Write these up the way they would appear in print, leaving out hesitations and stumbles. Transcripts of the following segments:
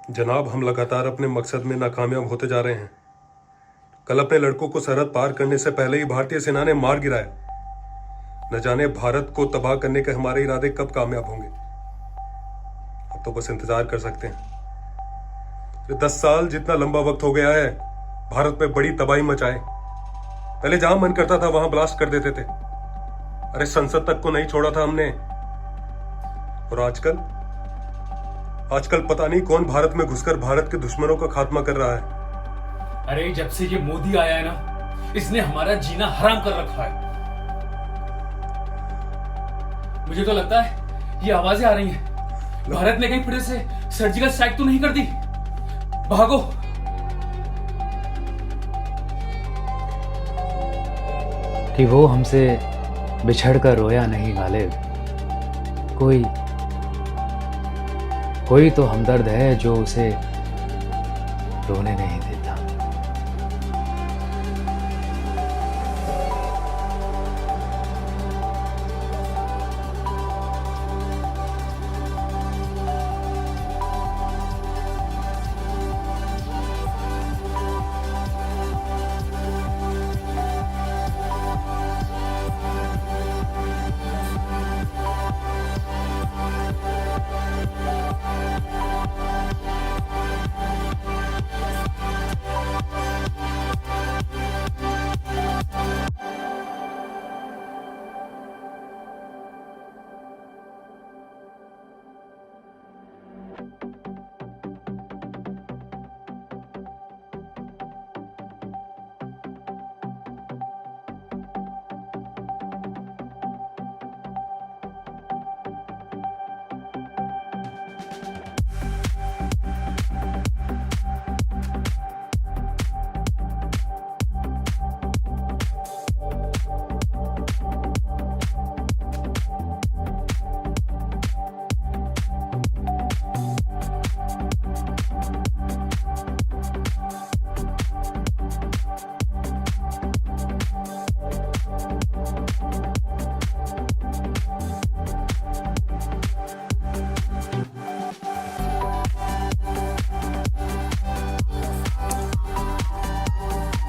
जनाब, हम लगातार अपने मकसद में नाकामयाब होते जा रहे हैं। कल अपने लड़कों को सरहद पार करने से पहले ही भारतीय सेना ने मार गिराया। न जाने भारत को तबाह करने के हमारे इरादे कब कामयाब होंगे। अब तो बस इंतजार कर सकते हैं। 10 साल जितना लंबा वक्त हो गया है भारत पे बड़ी तबाही मचाए। पहले जहां मन करता था वहां ब्लास्ट कर देते थे। अरे संसद तक को नहीं छोड़ा था हमने। और आजकल पता नहीं कौन भारत में घुसकर भारत के दुश्मनों का खात्मा कर रहा है। अरे जब से ये मोदी आया है ना, इसने हमारा जीना हराम कर रखा है। मुझे तो लगता है ये आवाजें आ रही हैं। भारत ने कहीं फिर से सर्जिकल स्ट्राइक तो नहीं कर दी? भागो। कि वो हमसे बिछड़कर रोया नहीं गालिब। कोई तो हमदर्द है जो उसे रोने नहीं देता।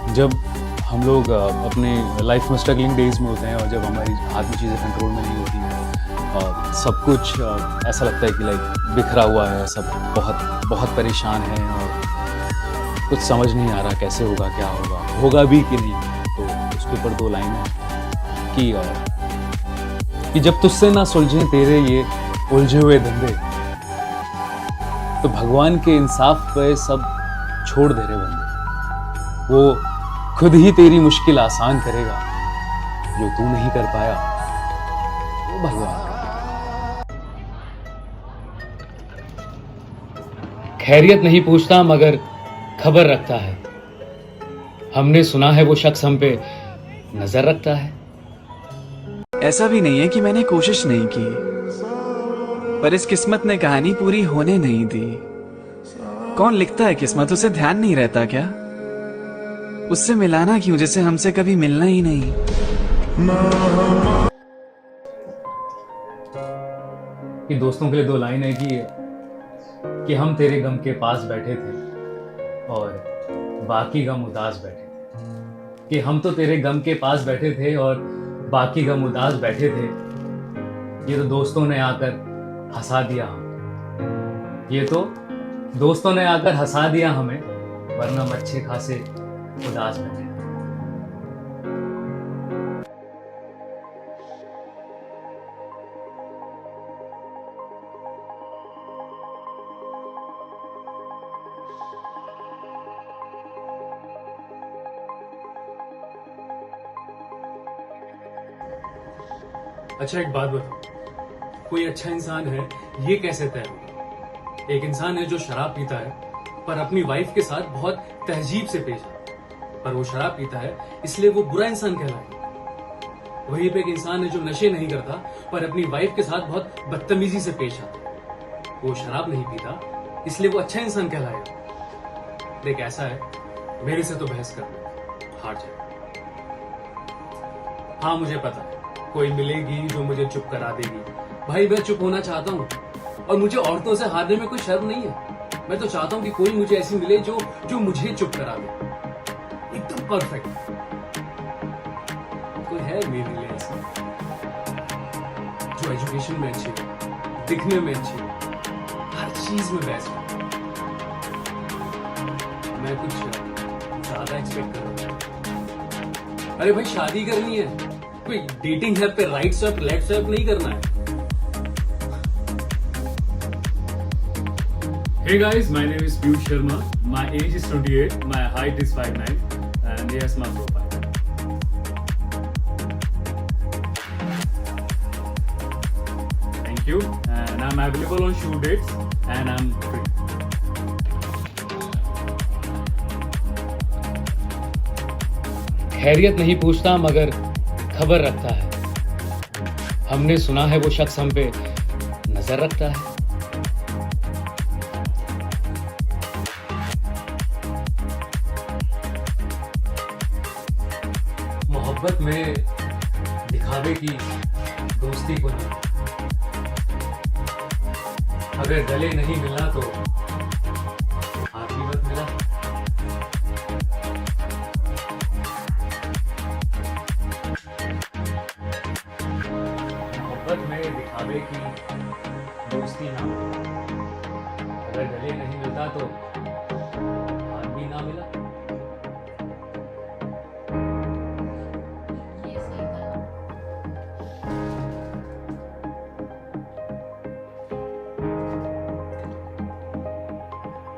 जब हम लोग अपने लाइफ में स्ट्रगलिंग डेज में होते हैं और जब हमारी हाथ में चीज़ें कंट्रोल में नहीं होती हैं, सब कुछ ऐसा लगता है कि लाइक बिखरा हुआ है, सब बहुत बहुत परेशान है और कुछ समझ नहीं आ रहा कैसे होगा, क्या होगा भी कि नहीं। तो उसके ऊपर 2 लाइन है कि जब तुझसे ना सुलझें तेरे ये उलझे हुए धंधे, तो भगवान के इंसाफ पे सब छोड़ दे रहे बंदे। वो खुद ही तेरी मुश्किल आसान करेगा, जो तू नहीं कर पाया वो भगवान करेगा। खैरियत नहीं पूछता मगर खबर रखता है। हमने सुना है वो शख्स हम पे नजर रखता है। ऐसा भी नहीं है कि मैंने कोशिश नहीं की, पर इस किस्मत ने कहानी पूरी होने नहीं दी। कौन लिखता है किस्मत, उसे ध्यान नहीं रहता क्या? उससे मिलाना क्यों जिसे हमसे कभी मिलना ही नहीं। कि दोस्तों के लिए 2 लाइन है कि हम तेरे गम के पास बैठे थे और बाकी गम उदास बैठे थे। कि हम तो तेरे गम के पास बैठे थे और बाकी गम उदास बैठे थे। ये तो दोस्तों ने आकर हंसा दिया हमें। ये तो दोस्तों ने आकर हंसा दिया हमें, वरना हम अच्छे खासे उदास बैठे। अच्छा एक बात बताओ, कोई अच्छा इंसान है ये कैसे तय होगा? एक इंसान है जो शराब पीता है पर अपनी वाइफ के साथ बहुत तहजीब से पेश आता है, पर वो शराब पीता है इसलिए वो बुरा इंसान कहलाएगा। वहीं पे एक इंसान है जो नशे नहीं करता पर अपनी वाइफ के साथ बहुत बदतमीजी से पेश आता है, वो शराब नहीं पीता इसलिए वो अच्छा इंसान कहलाएगा। देख ऐसा है, मेरे से तो बहस करना हार जाए। हाँ मुझे पता है कोई मिलेगी जो मुझे चुप करा देगी। भाई मैं चुप होना चाहता हूँ और मुझे औरतों से हारने में कोई शर्म नहीं है। मैं तो चाहता हूं कि कोई मुझे ऐसी मिले जो जो मुझे चुप करा दे, एकदम परफेक्ट। कोई है मेरे लिए ऐसा जो एजुकेशन में अच्छी हो, दिखने में अच्छी हो, हर चीज में बेस्ट हो। मैं कुछ ज्यादा एक्सपेक्ट कर रहा हूं। अरे भाई शादी करनी है, कोई डेटिंग ऐप पे राइट स्वाइप लेफ्ट स्वाइप नहीं करना है। Hey guys, my name is Piyush Sharma. My age is 28. My height is 5'9", and here's my profile. Thank you. And I'm available on shoot dates, and I'm free. खैरियत नहीं पूछता मगर खबर रखता है। हमने सुना है वो शख्स हम पे नजर रखता है। मोहब्बत में दिखावे की दोस्ती को नहीं, अगर गले नहीं मिला तो हाथ भी मत मिला। मोहब्बत में दिखावे की दोस्ती ना, अगर गले नहीं मिलता तो हाथ भी ना मिला।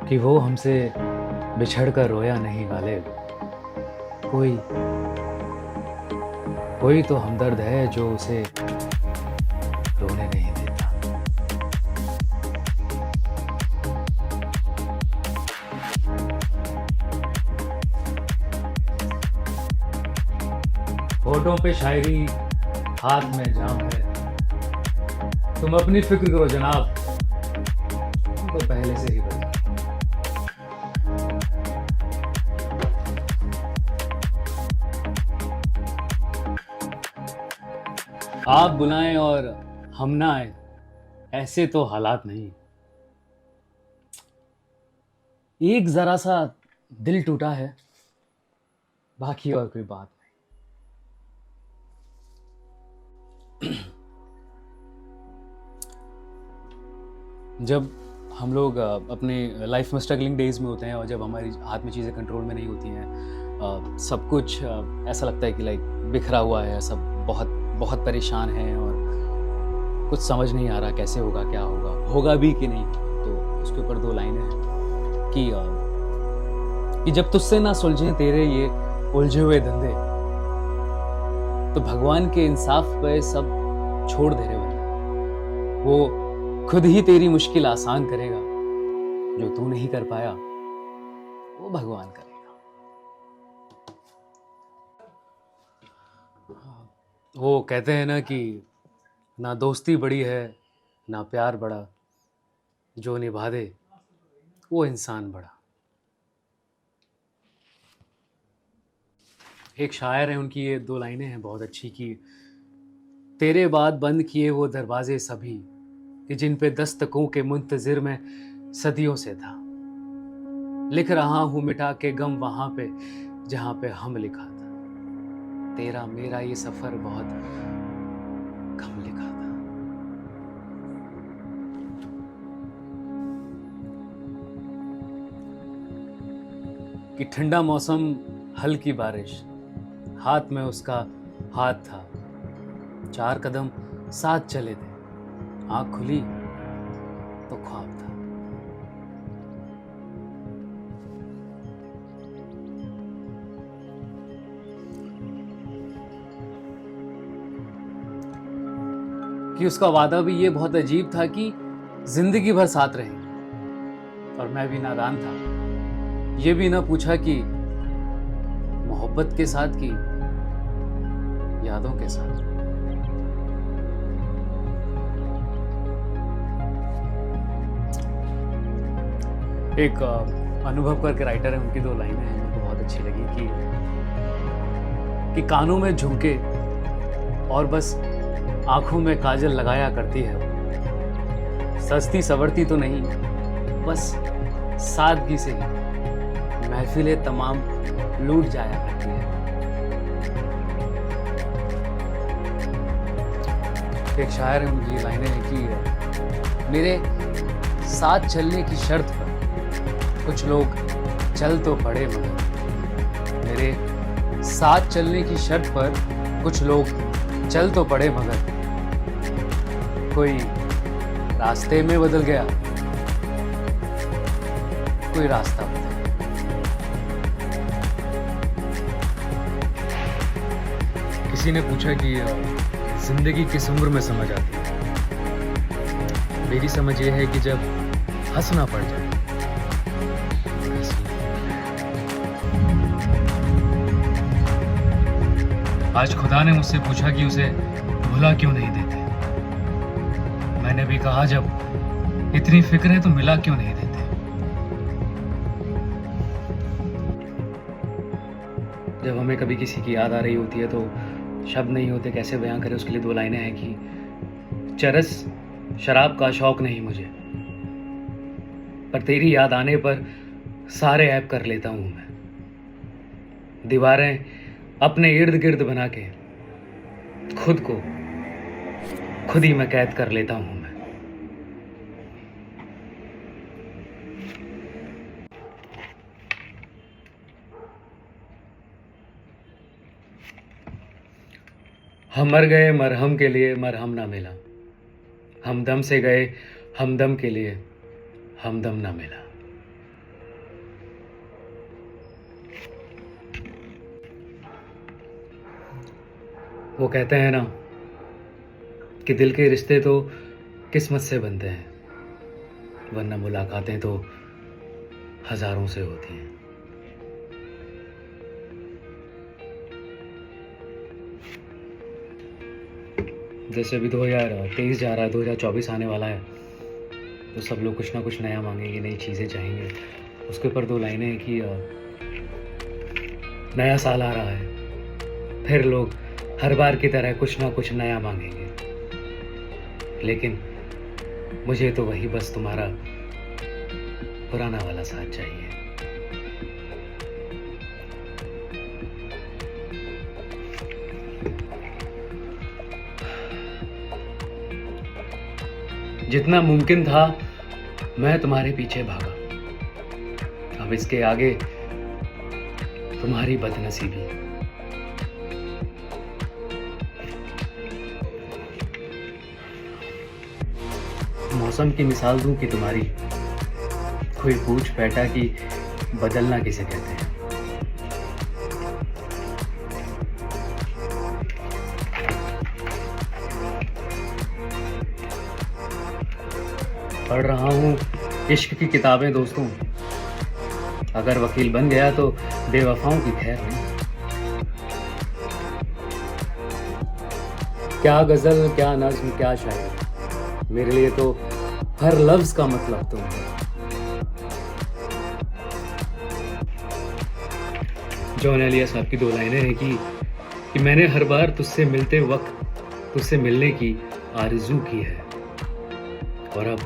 कि वो हमसे बिछड़कर रोया नहीं गालिब, कोई तो हमदर्द है जो उसे रोने नहीं देता। होठों पे शायरी, हाथ में जाम है। तुम अपनी फिक्र करो जनाब, तुम तो पहले से ही बता। आप बुलाएं और हम ना आए, ऐसे तो हालात नहीं। एक जरा सा दिल टूटा है, बाकी और कोई बात नहीं। जब हम लोग अपने लाइफ में स्ट्रगलिंग डेज में होते हैं और जब हमारी हाथ में चीज़ें कंट्रोल में नहीं होती हैं, सब कुछ ऐसा लगता है कि लाइक बिखरा हुआ है, सब बहुत बहुत परेशान हैं और कुछ समझ नहीं आ रहा कैसे होगा, क्या होगा भी कि नहीं। तो उसके ऊपर 2 लाइनें हैं कि जब तुझसे ना सुलझें तेरे ये उलझे हुए धंधे, तो भगवान के इंसाफ पे सब छोड़ दे रहे बंदे। वो खुद ही तेरी मुश्किल आसान करेगा, जो तू नहीं कर पाया वो भगवान करेगा। वो कहते हैं ना कि ना दोस्ती बड़ी है ना प्यार बड़ा, जो निभा दे वो इंसान बड़ा। एक शायर है, उनकी ये 2 लाइनें हैं बहुत अच्छी कि तेरे बाद बंद किए वो दरवाजे सभी कि जिन पे दस्तकों के मुंतजिर में सदियों से था, लिख रहा हूँ मिटा के गम वहाँ पे जहाँ पे हम लिखा था, तेरा मेरा ये सफर बहुत कम लिखा था। कि ठंडा मौसम, हल्की बारिश, हाथ में उसका हाथ था, 4 कदम साथ चले थे, आँख खुली तो ख्वाब था। कि उसका वादा भी ये बहुत अजीब था कि जिंदगी भर साथ रहेंगे, और मैं भी नादान था, ये भी ना पूछा कि मोहब्बत के साथ की यादों के साथ। एक अनुभव करके राइटर है, उनकी 2 लाइनें हैं मुझको बहुत अच्छी लगी कि कानों में झुमके और बस आंखों में काजल लगाया करती है, सस्ती सवरती तो नहीं, बस सादगी से ही महफिलें तमाम लूट जाया करती है। एक शायर है, उनकी लाइनें हैं कि मेरे साथ चलने की शर्त पर कुछ लोग चल तो पड़े मगर, मेरे साथ चलने की शर्त पर कुछ लोग चल तो पड़े मगर, कोई रास्ते में बदल गया, कोई रास्ता बदल गया। किसी ने पूछा कि जिंदगी किस उम्र में समझ आती है। मेरी समझ ये है कि जब हंसना पड़ जाए। आज खुदा ने मुझसे पूछा कि उसे भुला क्यों नहीं देते। मैंने भी कहा जब इतनी फिक्र है तो मिला क्यों नहीं देते। जब हमें कभी किसी की याद आ रही होती है तो शब्द नहीं होते कैसे बयां करें। उसके लिए 2 लाइनें हैं कि चरस शराब का शौक नहीं मुझे, पर तेरी याद आने पर सारे ऐप कर लेता हूं मैं। दीवारें अपने इर्द गिर्द बना के खुद को खुद ही मैं कैद कर लेता हूं मैं। हम मर गए मरहम के लिए मरहम ना मिला, हमदम से गए हमदम के लिए हमदम ना मिला। वो कहते हैं ना कि दिल के रिश्ते तो किस्मत से बनते हैं, वरना मुलाकातें तो हजारों से होती हैं। जैसे अभी 2023 जा रहा है, 2024 आने वाला है, तो सब लोग कुछ ना कुछ नया मांगेंगे, नई चीज़ें चाहेंगे। उसके ऊपर 2 लाइनें हैं कि नया साल आ रहा है, फिर लोग हर बार की तरह कुछ ना कुछ नया मांगेंगे, लेकिन मुझे तो वही बस तुम्हारा पुराना वाला साथ चाहिए। जितना मुमकिन था मैं तुम्हारे पीछे भागा, अब इसके आगे तुम्हारी बदनसीबी। मौसम की मिसाल दूं कि तुम्हारी कोई पूछ बैठा कि बदलना किसे कहते हैं। पढ़ रहा हूँ इश्क की किताबें दोस्तों, अगर वकील बन गया तो बेवफाओं की खैर नहीं। क्या गजल, क्या नज्म, क्या शायर, मेरे लिए तो हर लफ्ज का मतलब तुम है। जॉन एलिया साहब की 2 लाइनें हैं कि मैंने हर बार तुझसे मिलते वक्त तुझसे मिलने की आरज़ू की है, और अब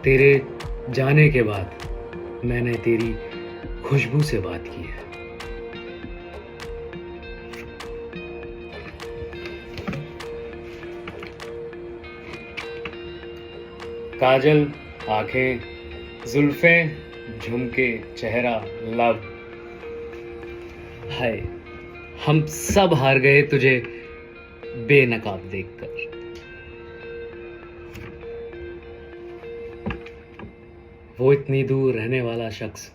तेरे जाने के बाद मैंने तेरी खुशबू से बात की है। काजल, आंखें, जुल्फें, झुमके, चेहरा, लब, हाय हम सब हार गए तुझे बेनकाब देखकर। वो इतनी दूर रहने वाला शख्स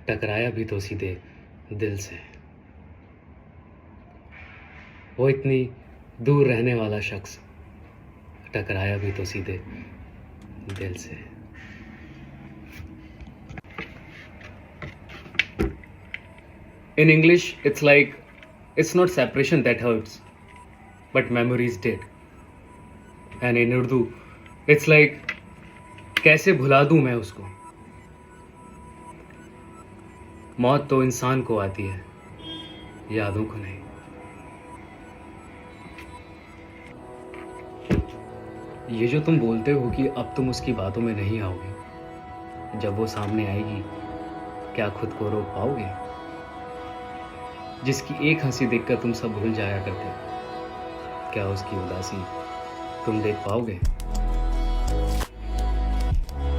टकराया भी तो सीधे दिल से। वो इतनी दूर रहने वाला शख्स टकराया भी तो सीधे दिल से। In English, it's like, it's not separation that hurts, but memories did. And in Urdu, it's like, कैसे भुला दूं मैं उसको। मौत तो इंसान को आती है, यादों को नहीं। ये जो तुम बोलते हो कि अब तुम उसकी बातों में नहीं आओगे, जब वो सामने आएगी क्या खुद को रोक पाओगे? जिसकी एक हंसी देखकर तुम सब भूल जाया करते, क्या उसकी उदासी तुम देख पाओगे?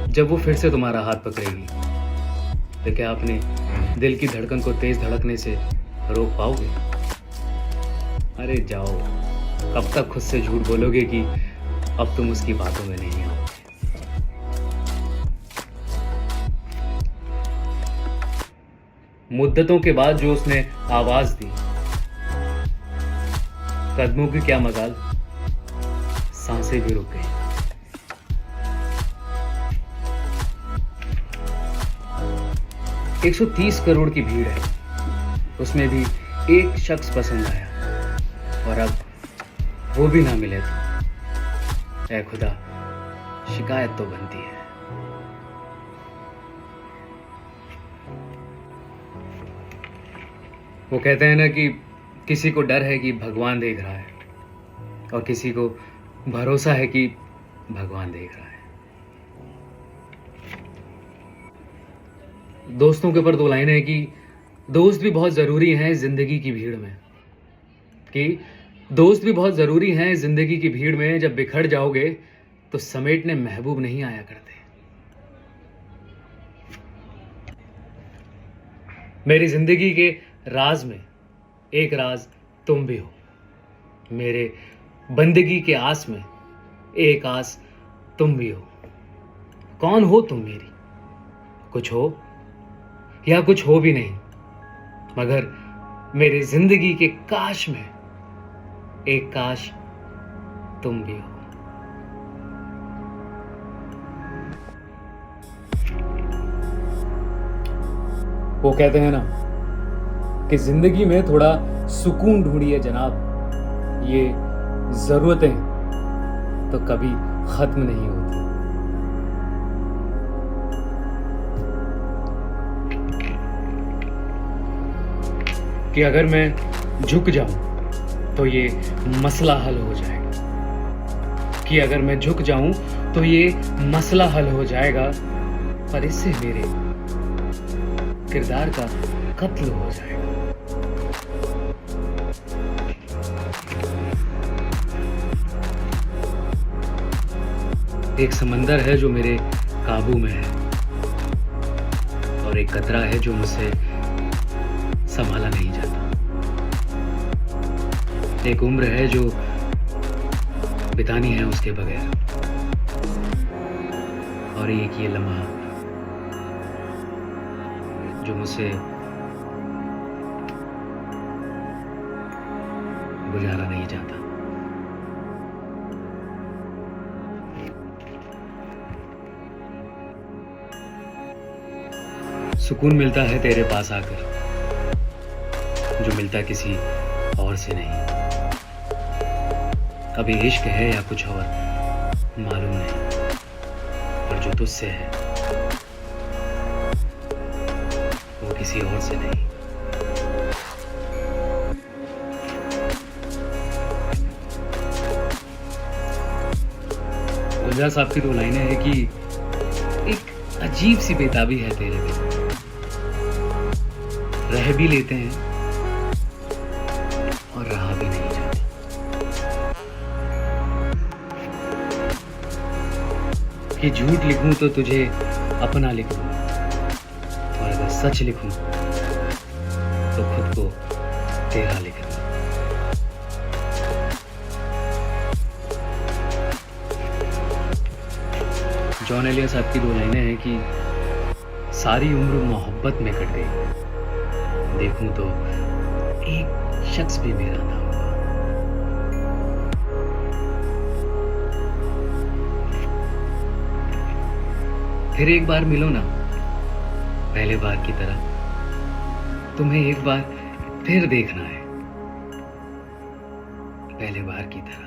जब वो फिर से तुम्हारा हाथ पकड़ेगी तो क्या अपने दिल की धड़कन को तेज धड़कने से रोक पाओगे? अरे जाओ, कब तक खुद से झूठ बोलोगे कि अब तुम उसकी बातों में नहीं आओगे? मुद्दतों के बाद जो उसने आवाज दी, कदमों की क्या मजाल, सांसें भी रुक गई। एक 130 करोड़ की भीड़ है, उसमें भी एक शख्स पसंद आया और अब वो भी ना मिले तो ऐ खुदा, शिकायत तो बनती है। वो कहते हैं ना कि किसी को डर है कि भगवान देख रहा है और किसी को भरोसा है कि भगवान देख रहा है। दोस्तों के ऊपर 2 लाइनें हैं कि दोस्त भी बहुत ज़रूरी हैं ज़िंदगी की भीड़ में, कि दोस्त भी बहुत ज़रूरी हैं ज़िंदगी की भीड़ में। जब बिखर जाओगे तो समेटने महबूब नहीं आया करते। मेरी ज़िंदगी के राज में एक राज तुम भी हो, मेरे बंदगी के आस में एक आस तुम भी हो। कौन हो तुम मेरी? कुछ हो या कुछ हो भी नहीं, मगर मेरी जिंदगी के काश में एक काश तुम भी हो। वो कहते हैं ना कि जिंदगी में थोड़ा सुकून ढूंढिए जनाब, ये जरूरतें तो कभी खत्म नहीं होती। कि अगर मैं झुक जाऊं तो ये मसला हल हो जाएगा, कि अगर मैं झुक जाऊं तो ये मसला हल हो जाएगा, पर इससे मेरे किरदार का कत्ल हो जाएगा। एक समंदर है जो मेरे काबू में है और एक कतरा है जो मुझसे संभाला नहीं जाता। एक उम्र है जो बितानी है उसके बगैर, और एक ये लम्हा जो मुझसे गुजारा नहीं जाता। सुकून मिलता है तेरे पास आकर, जो मिलता किसी और से नहीं। कभी इश्क है या कुछ और मालूम नहीं, पर जो तुझसे है वो किसी और से नहीं। गुलजार साहब की 2 लाइनें हैं कि एक अजीब सी बेताबी है तेरे बिना, रह भी लेते हैं और रहा भी नहीं जाता। कि झूठ लिखूं तो तुझे अपना लिखूं, और अगर सच लिखूं तो खुद को तेरा लिखूं। जॉन एलिया साहब की 2 लाइनें हैं कि सारी उम्र मोहब्बत में कट गई, देखूं तो एक शख्स भी मेरा ना हुआ। फिर एक बार मिलो ना पहले बार की तरह, तुम्हें एक बार फिर देखना है पहले बार की तरह।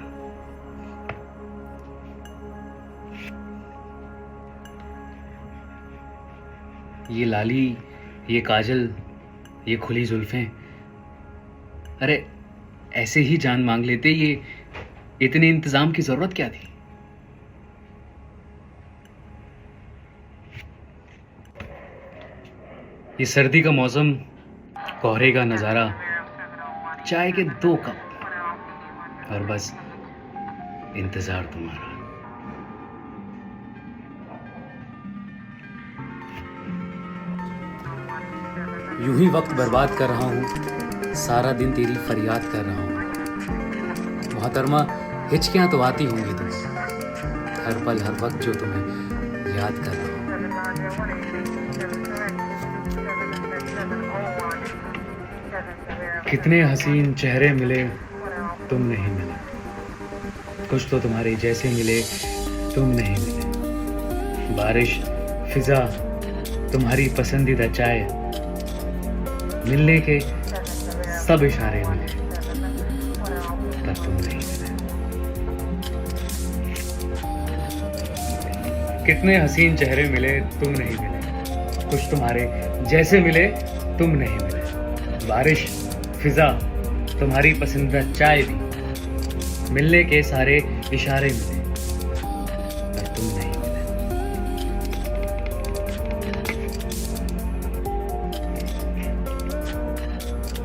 ये लाली, ये काजल, ये खुली जुल्फें, अरे ऐसे ही जान मांग लेते, ये इतने इंतजाम की जरूरत क्या थी? ये सर्दी का मौसम, कोहरे का नज़ारा, चाय के 2 कप और बस इंतज़ार तुम्हारा। यूं ही वक्त बर्बाद कर रहा हूँ, सारा दिन तेरी फरियाद कर रहा हूँ। मोहतरमा, हिचकियाँ तो आती होंगी तुम्हें, हर पल हर वक्त जो तुम्हें याद कर रहा हूँ। कितने हसीन चेहरे मिले, तुम नहीं मिले। कुछ तो तुम्हारे जैसे मिले, तुम नहीं मिले। बारिश, फिजा, तुम्हारी पसंदीदा चाय, मिलने के सब इशारे मिले, पर तुम नहीं मिले। कितने हसीन चेहरे मिले, तुम नहीं मिले। कुछ तुम्हारे जैसे मिले, तुम नहीं मिले। बारिश, फिजा, तुम्हारी पसंदीदा चाय भी, मिलने के सारे इशारे मिले, पर तुम नहीं मिले।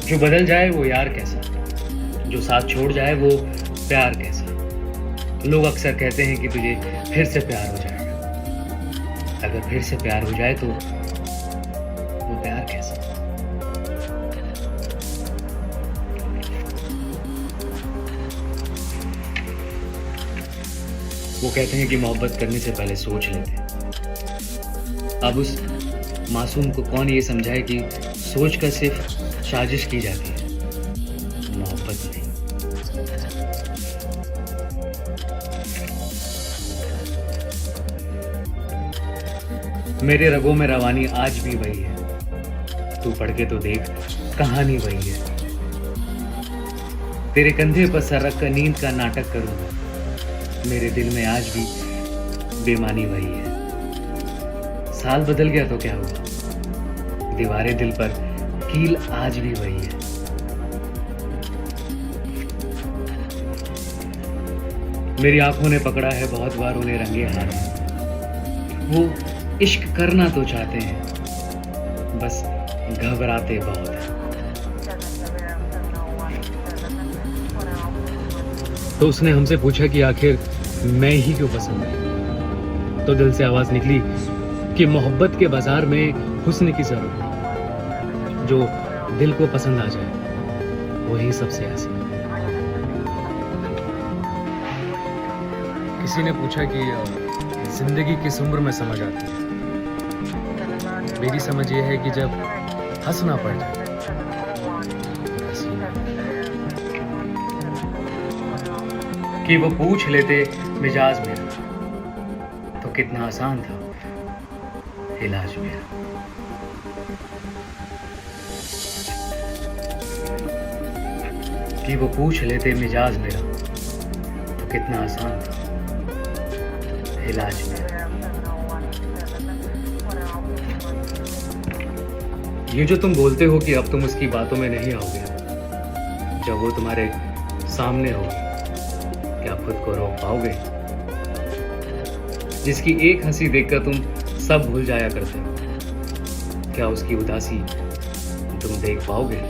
जो बदल जाए वो यार कैसा, जो साथ छोड़ जाए वो प्यार कैसा। लोग अक्सर कहते हैं कि तुझे फिर से प्यार हो जाएगा। अगर फिर से प्यार हो जाए तो वो प्यार कैसा। वो कहते हैं कि मोहब्बत करने से पहले सोच लेते हैं। अब उस मासूम को कौन ये समझाए कि सोच कर सिर्फ साजिश की जाती है, मोहब्बत नहीं। मेरे रगों में रवानी आज भी वही है, तू पढ़ के तो देख, कहानी वही है। तेरे कंधे पर सर रख कर नींद का नाटक करूंगा, मेरे दिल में आज भी बेमानी वही है। साल बदल गया तो क्या हुआ, दीवारें दिल पर कील आज भी वही है। मेरी आंखों ने पकड़ा है बहुत बार उन्हें रंगे हाथ। वो इश्क करना तो चाहते हैं, बस घबराते बहुत हैं। तो उसने हमसे पूछा कि आखिर मैं ही क्यों पसंद है। तो दिल से आवाज निकली कि मोहब्बत के बाजार में हुस्न की जरूरत नहीं, जो दिल को पसंद आ जाए वही सबसे हसीन। किसी ने पूछा कि जिंदगी किस उम्र में समझ आती है। मेरी समझ ये है कि जब हंसना पड़ जाए। कि वो पूछ लेते मिजाज मेरा, तो कितना आसान था इलाज मेरा। कि वो पूछ लेते मिजाज मेरा, तो कितना आसान था इलाज मेरा। ये जो तुम बोलते हो कि अब तुम उसकी बातों में नहीं आओगे, जब वो तुम्हारे सामने होगी क्या खुद को रोक पाओगे? जिसकी एक हंसी देखकर तुम सब भूल जाया करते हो, क्या उसकी उदासी तुम देख पाओगे?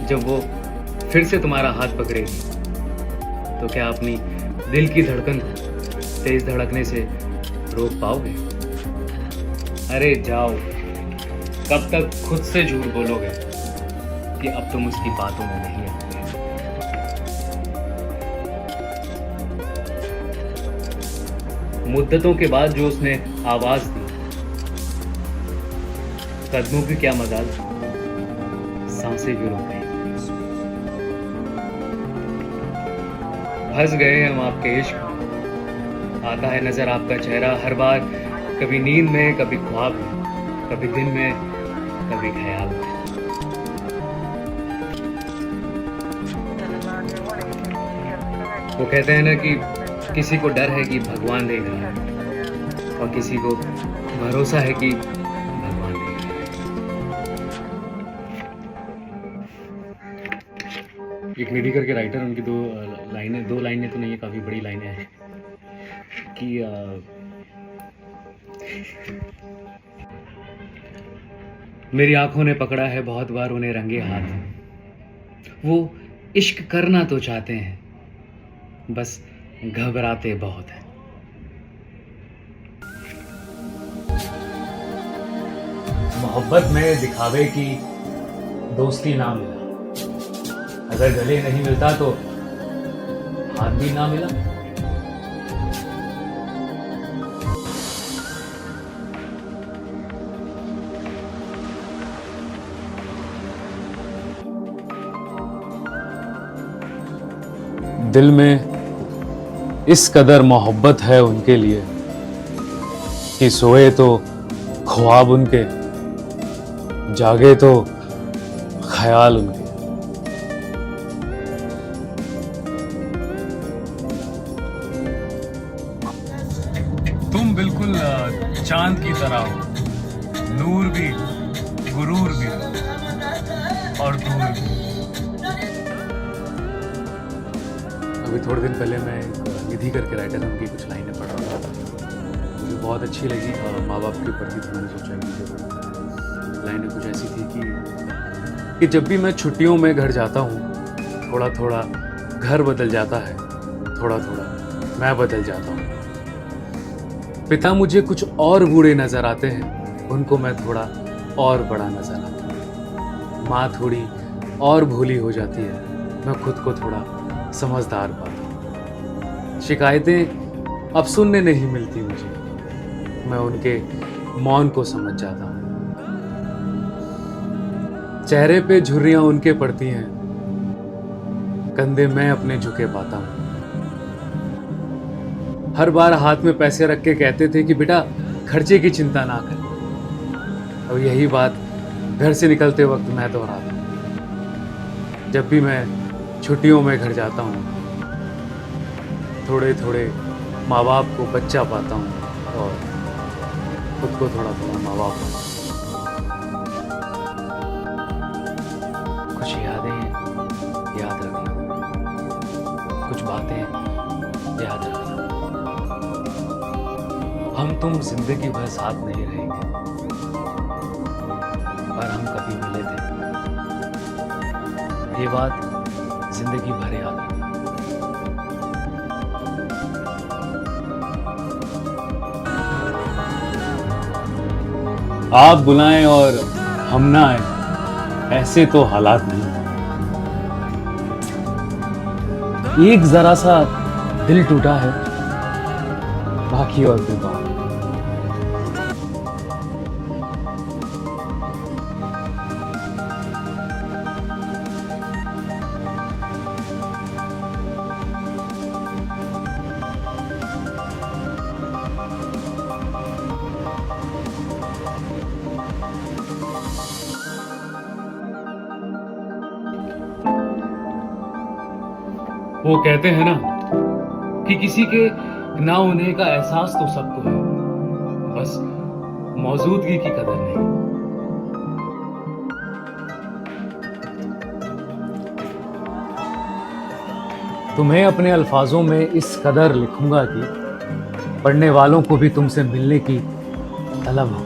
जब वो फिर से तुम्हारा हाथ पकड़ेगी, तो क्या अपनी दिल की धड़कन को तेज धड़कने से रोक पाओगे? अरे जाओ, कब तक खुद से झूठ बोलोगे कि अब तुम उसकी बातों में नहीं आओगे? मुद्दतों के बाद जो उसने आवाज दी, कदमों की क्या मजाल, सांसें भी रुक गई। फंस गए हम आपके इश्क, आता है नजर आपका चेहरा हर बार, कभी नींद में, कभी ख्वाब में, कभी दिन में, कभी ख्याल में। वो कहते हैं ना कि किसी को डर है कि भगवान देख रहा है, और किसी को भरोसा है कि भगवान देख रहा है। एक निधि करके राइटर, उनकी दो लाइनें तो नहीं है, काफी बड़ी लाइनें हैं कि मेरी आंखों ने पकड़ा है बहुत बार उन्हें रंगे हाथ। वो इश्क करना तो चाहते हैं, बस घबराते बहुत हैं। मोहब्बत में दिखावे की दोस्ती ना मिला, अगर गले नहीं मिलता तो हाथ भी ना मिला। दिल में इस कदर मोहब्बत है उनके लिए कि सोए तो ख्वाब उनके, जागे तो ख्याल उनके। तुम बिल्कुल चांद की तरह हो, नूर भी, गुरूर भी और दूर भी। अभी थोड़े दिन पहले मैं निधि करके राइटर है, उनकी कुछ लाइनें पढ़ रहा था, मुझे बहुत अच्छी लगी। माँ बाप के ऊपर थी, तो मैंने सोचा कि जरूर लाइनें कुछ ऐसी थी कि जब भी मैं छुट्टियों में घर जाता हूँ, थोड़ा थोड़ा घर बदल जाता है, थोड़ा थोड़ा मैं बदल जाता हूँ। पिता मुझे कुछ और बूढ़े नज़र आते हैं, उनको मैं थोड़ा और बड़ा नज़र आता हूँ। माँ थोड़ी और भोली हो जाती है, मैं खुद को थोड़ा समझदार पाता हूँ। शिकायतें अब सुनने नहीं मिलती मुझे, मैं उनके मौन को समझ जाता हूँ। चेहरे पे झुर्रियां उनके पड़ती हैं, कंधे मैं अपने झुके पाता हूँ। हर बार हाथ में पैसे रख के कहते थे कि बेटा खर्चे की चिंता ना कर। और यही बात घर से निकलते वक्त मैं दोहराता हूँ। जब भी मैं छुट्टियों में घर जाता हूँ, थोड़े थोड़े माँ बाप को बच्चा पाता हूँ और खुद को थोड़ा थोड़ा माँ बाप पाता हूँ। कुछ यादें याद रखना, कुछ बातें याद रखना। हम तुम जिंदगी भर साथ नहीं रहेंगे, पर हम कभी मिले थे, ये बात जिंदगी भर याद रखना। आप बुलाएं और हम ना आए, ऐसे तो हालात नहीं। एक जरा सा दिल टूटा है, बाकी और कोई बात नहीं। वो कहते हैं ना कि किसी के ना होने का एहसास तो सबको है, बस मौजूदगी की कदर नहीं। तुम्हें अपने अल्फाजों में इस कदर लिखूंगा कि पढ़ने वालों को भी तुमसे मिलने की तलब हो।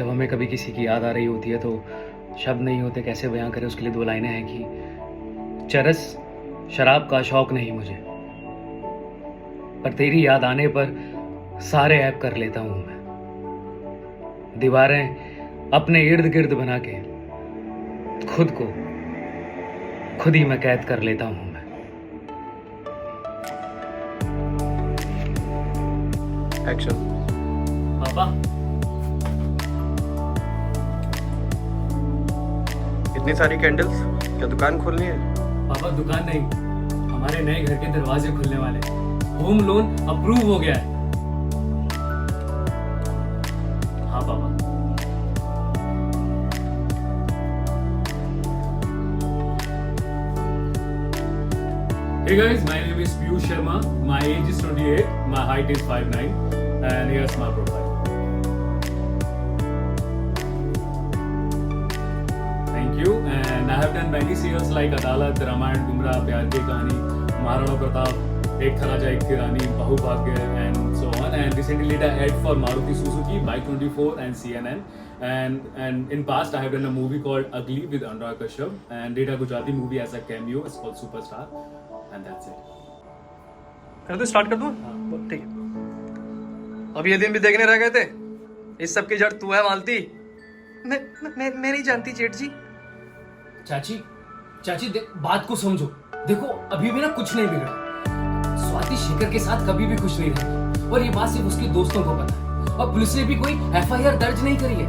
जब हमें कभी किसी की याद आ रही होती है तो शब्द नहीं होते कैसे बयां करें। उसके लिए दो लाइनें हैं कि चरस शराब का शौक नहीं मुझे, पर तेरी याद आने पर सारे ऐप कर लेता हूं मैं। दीवारें अपने इर्द गिर्द बना के खुद ही मैं कैद कर लेता हूं मैं। एक्शन। पापा, इतनी सारी कैंडल्स, क्या दुकान खोलनी है? पापा दुकान नहीं, हमारे नए घर के दरवाजे खुलने वाले हैं। होम लोन अप्रूव हो गया है। हाँ पापा। Hey guys, my name is Piyush Sharma. My age is 28. My height is 5'9", and here's my profile. Thank you. And I have done many serials like Adalat, Ramayan, Gumrah, Pyar Ki Kahani, Maharana Pratap, Ek Tha Raja Ek Thi Rani, Bahubhagya, and so on. And recently did an ad for Maruti Suzuki, Bike24, and CNN. And in past I have done a movie called Ugly with Anurag Kashyap, and did a Gujarati movie as a cameo. It's called Superstar. And that's it. कर दो, start कर दूं? ठीक है। अब ये दिन भी देखने रह गए थे। इस सब की जड़ तू है मालती। मैं नहीं जानती जेठ जी। चाची बात को समझो। देखो अभी भी ना कुछ नहीं बिगड़ा। स्वाति शेखर के साथ कभी भी खुश नहीं रहेगी, और ये बात सिर्फ उसके दोस्तों को पता है। और पुलिस ने भी कोई FIR दर्ज नहीं करी है।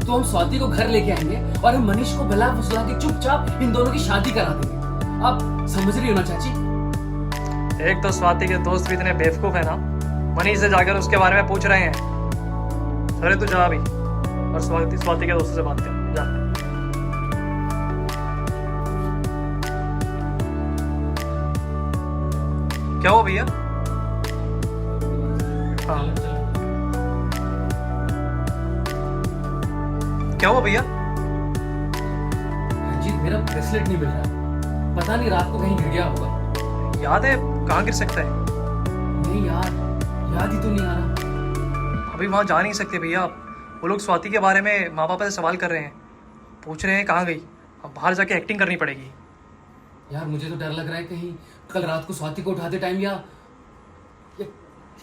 तो हम स्वाति को घर लेके आएंगे और हम मनीष को भला फुसला के चुपचाप इन दोनों की शादी करा देंगे। आप समझ रही हो ना चाची? एक तो स्वाति के दोस्त भी इतने बेवकूफ है ना, मनीष से जाकर उसके बारे में पूछ रहे हैं। अरे तू जा अभी और स्वाति के दोस्तों से बात कर जा। क्या हुआ भैया? हाँ क्या हुआ भैया? रंजीत, मेरा ब्रेसलेट नहीं मिल रहा। पता नहीं रात को कहीं गिर गया होगा। याद है कहाँ गिर सकता है? नहीं यार, याद ही तो नहीं आ रहा। अभी वहाँ जा नहीं सकते भैया। वो लोग स्वाति के बारे में माँ पापा से सवाल कर रहे हैं, पूछ रहे हैं कहाँ गई। अब बाहर जाके एक्टिंग करनी पड़ेगी। यार मुझे तो डर लग रहा है कहीं कल रात को स्वाति को उठाते टाइम या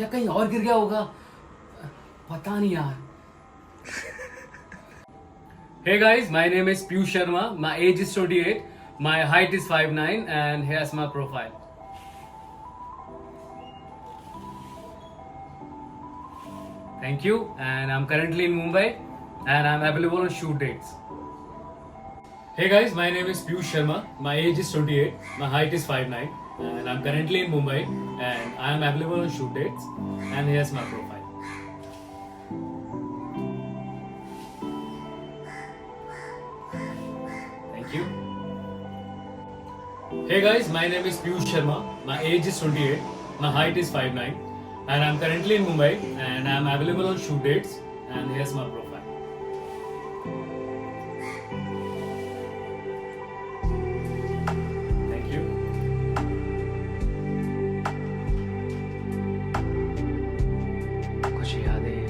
कहीं और गिर गया होगा। पता नहीं यार। Hey guys, my name is Piyush Sharma. My age is 28. My height is 5'9", and here's my profile. Thank you. And I'm currently in Mumbai, and I'm available on shoot dates. Hey guys, my name is Piyush Sharma. My age is 28. My height is 5'9", and I'm currently in Mumbai, and I'm available on shoot dates. And here's my profile. Thank you. Hey guys, my name is Piyush Sharma. My age is 28. My height is 5'9", and I'm currently in Mumbai, and I'm available on shoot dates. And here's my profile. Thank you. कुछ यादें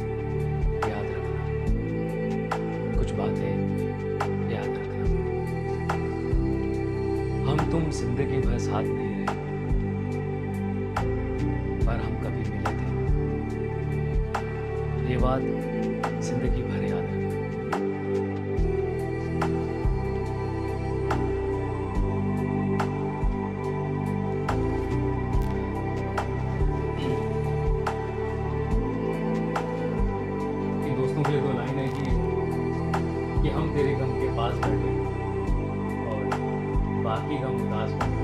याद रखना, कुछ बातें याद रखना। हम तुम जिंदगी भर साथ नहीं रहे, पर हम कभी मिले थे। ये बात जिंदगी भर याद रखना। इन दोस्तों के लिए दो लाइन है कि हम तेरे गम के पास बैठे और बाकी गम उदास बैठे।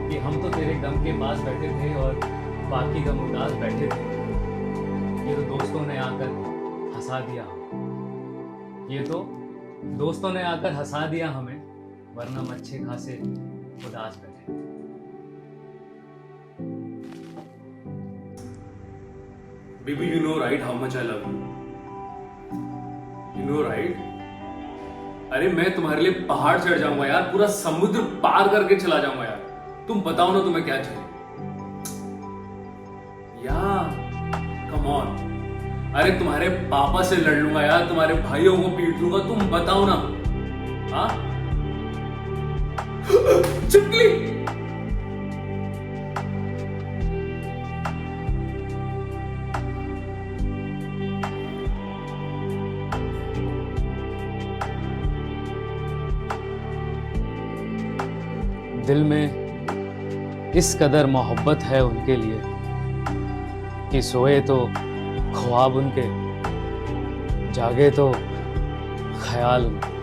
कि हम तो तेरे गम के पास बैठे थे और बाकी गम उदास बैठे थे। ये तो दोस्तों ने आकर हंसा दिया हमें। ये तो दोस्तों ने आकर हंसा दिया हमें, वरना हम अच्छे खासे उदास बैठे। Baby, you know right how much I love you. You know right? अरे मैं तुम्हारे लिए पहाड़ चढ़ जाऊंगा यार, पूरा समुद्र पार करके चला जाऊंगा यार। तुम बताओ ना तुम्हें क्या चाहिए। यार कम ऑन, अरे तुम्हारे पापा से लड़ लूंगा यार, तुम्हारे भाइयों को पीट दूंगा, तुम बताओ ना। हाँ चिपकली। दिल में इस कदर मोहब्बत है उनके लिए कि सोए तो ख्वाब उनके, जागे तो ख्याल उनके।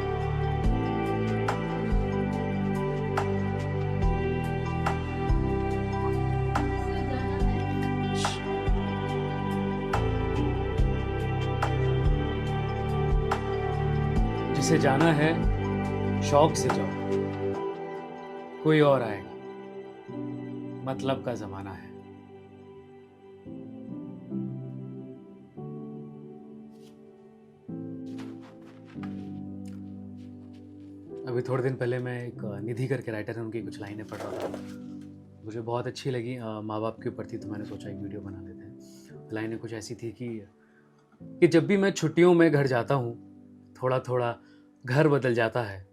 जिसे जाना है शौक से जाओ, कोई और आएगा, मतलब का जमाना है। अभी थोड़े दिन पहले मैं एक निधि करके राइटर है, उनकी कुछ लाइनें पढ़ रहा था, मुझे बहुत अच्छी लगी। माँ बाप के ऊपर थी, तो मैंने सोचा एक वीडियो बना लेते हैं। लाइनें कुछ ऐसी थी कि जब भी मैं छुट्टियों में घर जाता हूँ, थोड़ा थोड़ा घर बदल जाता है,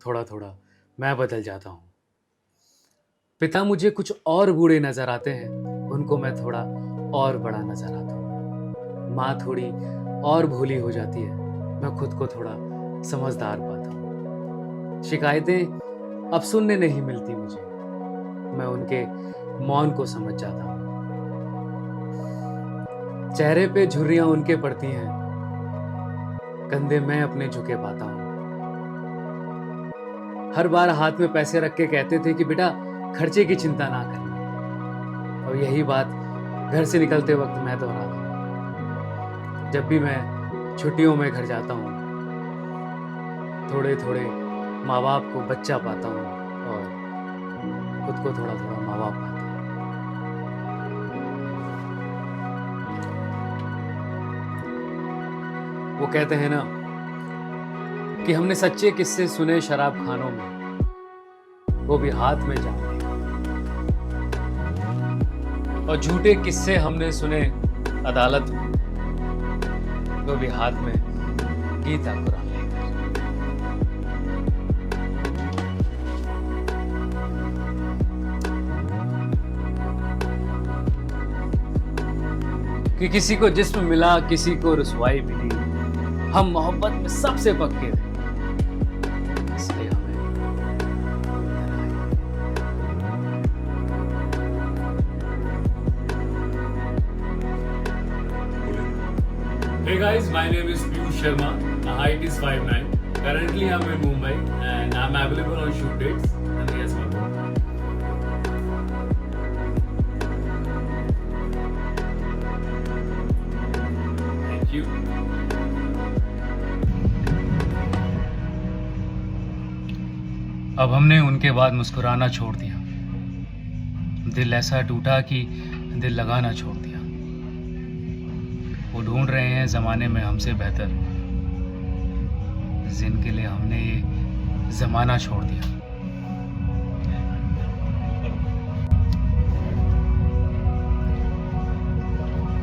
थोड़ा थोड़ा मैं बदल जाता हूँ। पिता मुझे कुछ और बूढ़े नजर आते हैं, उनको मैं थोड़ा और बड़ा नजर आता हूँ। माँ थोड़ी और भोली हो जाती है, मैं खुद को थोड़ा समझदार पाता हूँ। शिकायतें अब सुनने नहीं मिलती मुझे, मैं उनके मौन को समझ जाता हूँ। चेहरे पे झुर्रियां उनके पड़ती हैं, कंधे मैं अपने झुके पाता हूँ। हर बार हाथ में पैसे रख के कहते थे कि बेटा खर्चे की चिंता ना करना, और यही बात घर से निकलते वक्त मैं दोहराता हूँ। जब भी मैं छुट्टियों में घर जाता हूँ, थोड़े थोड़े माँ बाप को बच्चा पाता हूँ और खुद को थोड़ा थोड़ा माँ बाप पाता हूँ। वो कहते हैं ना कि हमने सच्चे किस्से सुने शराब खानों में, वो भी हाथ में जाम, और झूठे किस्से हमने सुने अदालत में, वो भी हाथ में गीता कुरान। कि किसी को जिस्म मिला, किसी को रुसवाई मिली, हम मोहब्बत में सबसे पक्के थे, इसलिए हमें Hey guys, my name is Piyush Sharma. My height is 5'9". Currently, I'm in Mumbai and I'm available on shoot dates. And here's my book. Thank you. अब हमने उनके बाद मुस्कुराना छोड़ दिया, दिल ऐसा टूटा कि दिल लगाना छोड़ दिया। वो ढूंढ रहे हैं जमाने में हमसे बेहतर, जिनके लिए हमने ये जमाना छोड़ दिया।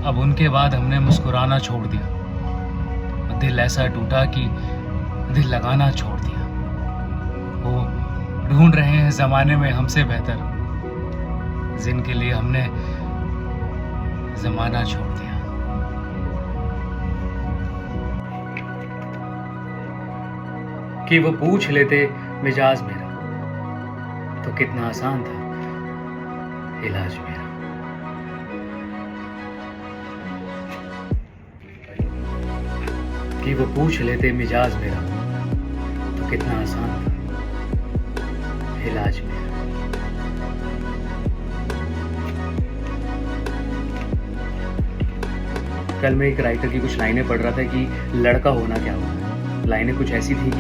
अब उनके बाद हमने मुस्कुराना छोड़ दिया, दिल ऐसा टूटा कि दिल लगाना छोड़ दिया। वो ढूंढ रहे हैं जमाने में हमसे बेहतर, जिनके लिए हमने जमाना छोड़ दिया। कि वो पूछ लेते मिजाज मेरा, तो कितना आसान था इलाज मेरा। कि वो पूछ लेते मिजाज मेरा, तो कितना आसान था इलाज मेरा। कल मैं एक राइटर की कुछ लाइनें पढ़ रहा था कि लड़का होना क्या होता है। लाइनें कुछ ऐसी थी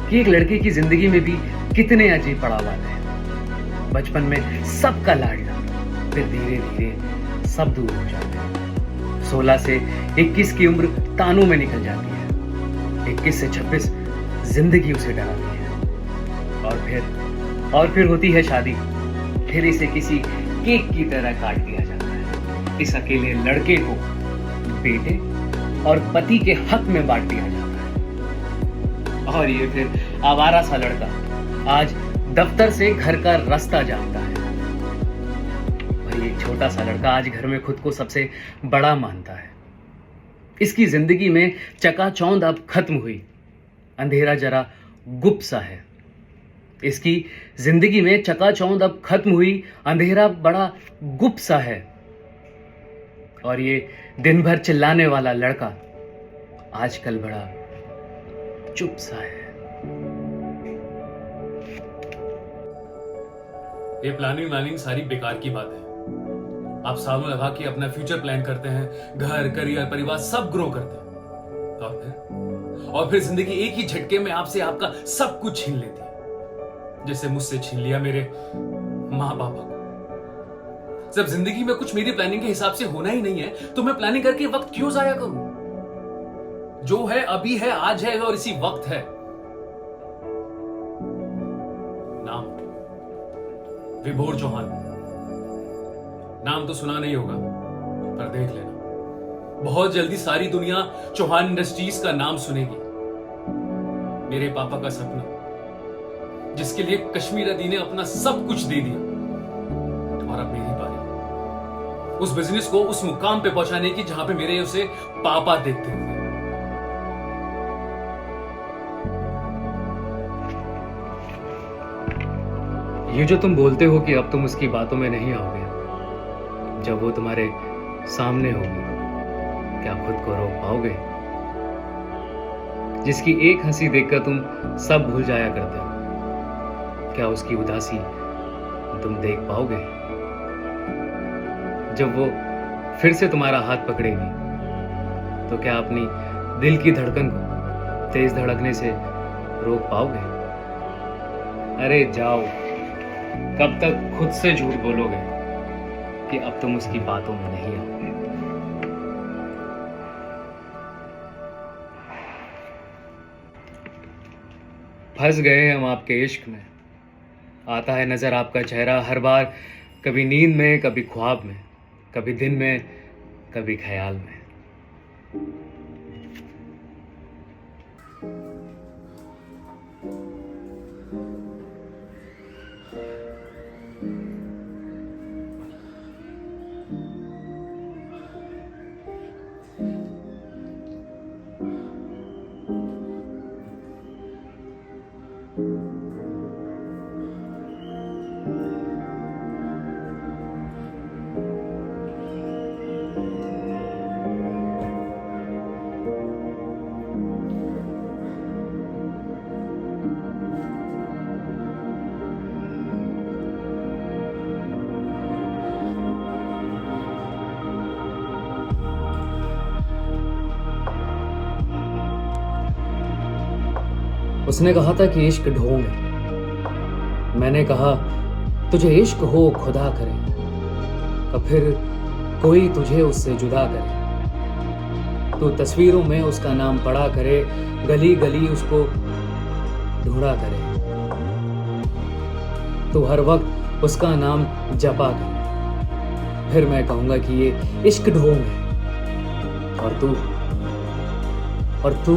कि एक लड़के की जिंदगी में भी कितने अजीब पड़ाव आते हैं। बचपन में सबका लाडला, फिर धीरे धीरे सब दूर हो जाते हैं। 16 से 21 की उम्र तानों में निकल जाती है। 21 से 26 जिंदगी उसे डराती है। और फिर होती है शादी। फिर इसे किसी केक की तरह काट दिया जाता है। इस अकेले लड़के को बेटे और पति के हक में बांट दिया जाता है। और ये फिर आवारा सा लड़का आज दफ्तर से घर का रास्ता जानता है, और ये छोटा सा लड़का आज घर में खुद को सबसे बड़ा मानता है। इसकी जिंदगी में चकाचौंध अब खत्म हुई, अंधेरा जरा गुप्त सा है। इसकी जिंदगी में चकाचौंध अब खत्म हुई, अंधेरा बड़ा गुप्त सा है। और ये दिन भर चिल्लाने वाला लड़का आजकल बड़ा चुप सा है। ये प्लानिंग सारी बेकार की बात है। आप सालों लगा के अपना फ्यूचर प्लान करते हैं, घर, करियर, परिवार सब ग्रो करते हैं, और फिर जिंदगी एक ही झटके में आपसे आपका सब कुछ छीन लेती है, जैसे मुझसे छीन लिया मेरे माँ बापा को। जब जिंदगी में कुछ मेरी प्लानिंग के हिसाब से होना ही नहीं है, तो मैं प्लानिंग करके वक्त क्यों जाया करूं? जो है अभी है, आज है और इसी वक्त है। नाम विभोर चौहान। नाम तो सुना नहीं होगा, पर देख लेना, बहुत जल्दी सारी दुनिया चौहान इंडस्ट्रीज का नाम सुनेगी। मेरे पापा का सपना, जिसके लिए कश्मीर अदी ने अपना सब कुछ दे दिया, और अब मेरी बारी उस बिजनेस को उस मुकाम पे पहुंचाने की जहां पे मेरे उसे पापा देखते थे। ये जो तुम बोलते हो कि अब तुम उसकी बातों में नहीं आओगे, जब वो तुम्हारे सामने होगी, क्या खुद को रोक पाओगे? जिसकी एक हंसी देखकर तुम सब भूल जाया करते हो, क्या उसकी उदासी तुम देख पाओगे? जब वो फिर से तुम्हारा हाथ पकड़ेगी, तो क्या अपनी दिल की धड़कन को तेज धड़कने से रोक पाओगे? अरे जाओ, कब तक खुद से झूठ बोलोगे कि अब तुम उसकी बातों में नहीं आओगे? फंस गए हम आपके इश्क में, आता है नजर आपका चेहरा हर बार, कभी नींद में, कभी ख्वाब में, कभी दिन में, कभी ख्याल में। उसने कहा था कि इश्क ढोंग है। मैंने कहा तुझे इश्क हो खुदा करे, तो फिर कोई तुझे उससे जुदा करे। तो तस्वीरों में उसका नाम पढ़ा करे, गली गली उसको ढूंढा करे। तो हर वक्त उसका नाम जपा करे। फिर मैं कहूंगा कि ये इश्क ढोंग है, और तू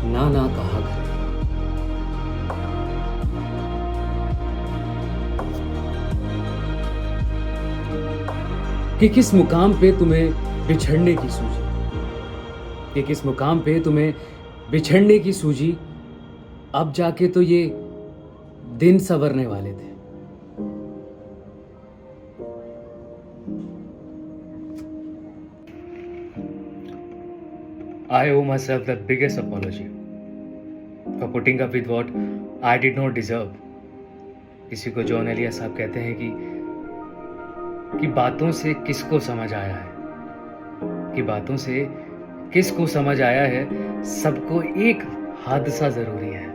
ना ना कहा करे। कि किस मुकाम पे तुम्हें बिछड़ने की सूझी, कि किस मुकाम पे तुम्हें बिछड़ने की सूझी, अब जाके तो ये दिन संवरने वाले थे। I owe myself the biggest apology for putting up with what I did not deserve. किसी को जॉन एलिया साहब कहते हैं कि बातों से किसको समझ आया है, कि बातों से किसको समझ आया है, सबको एक हादसा जरूरी है।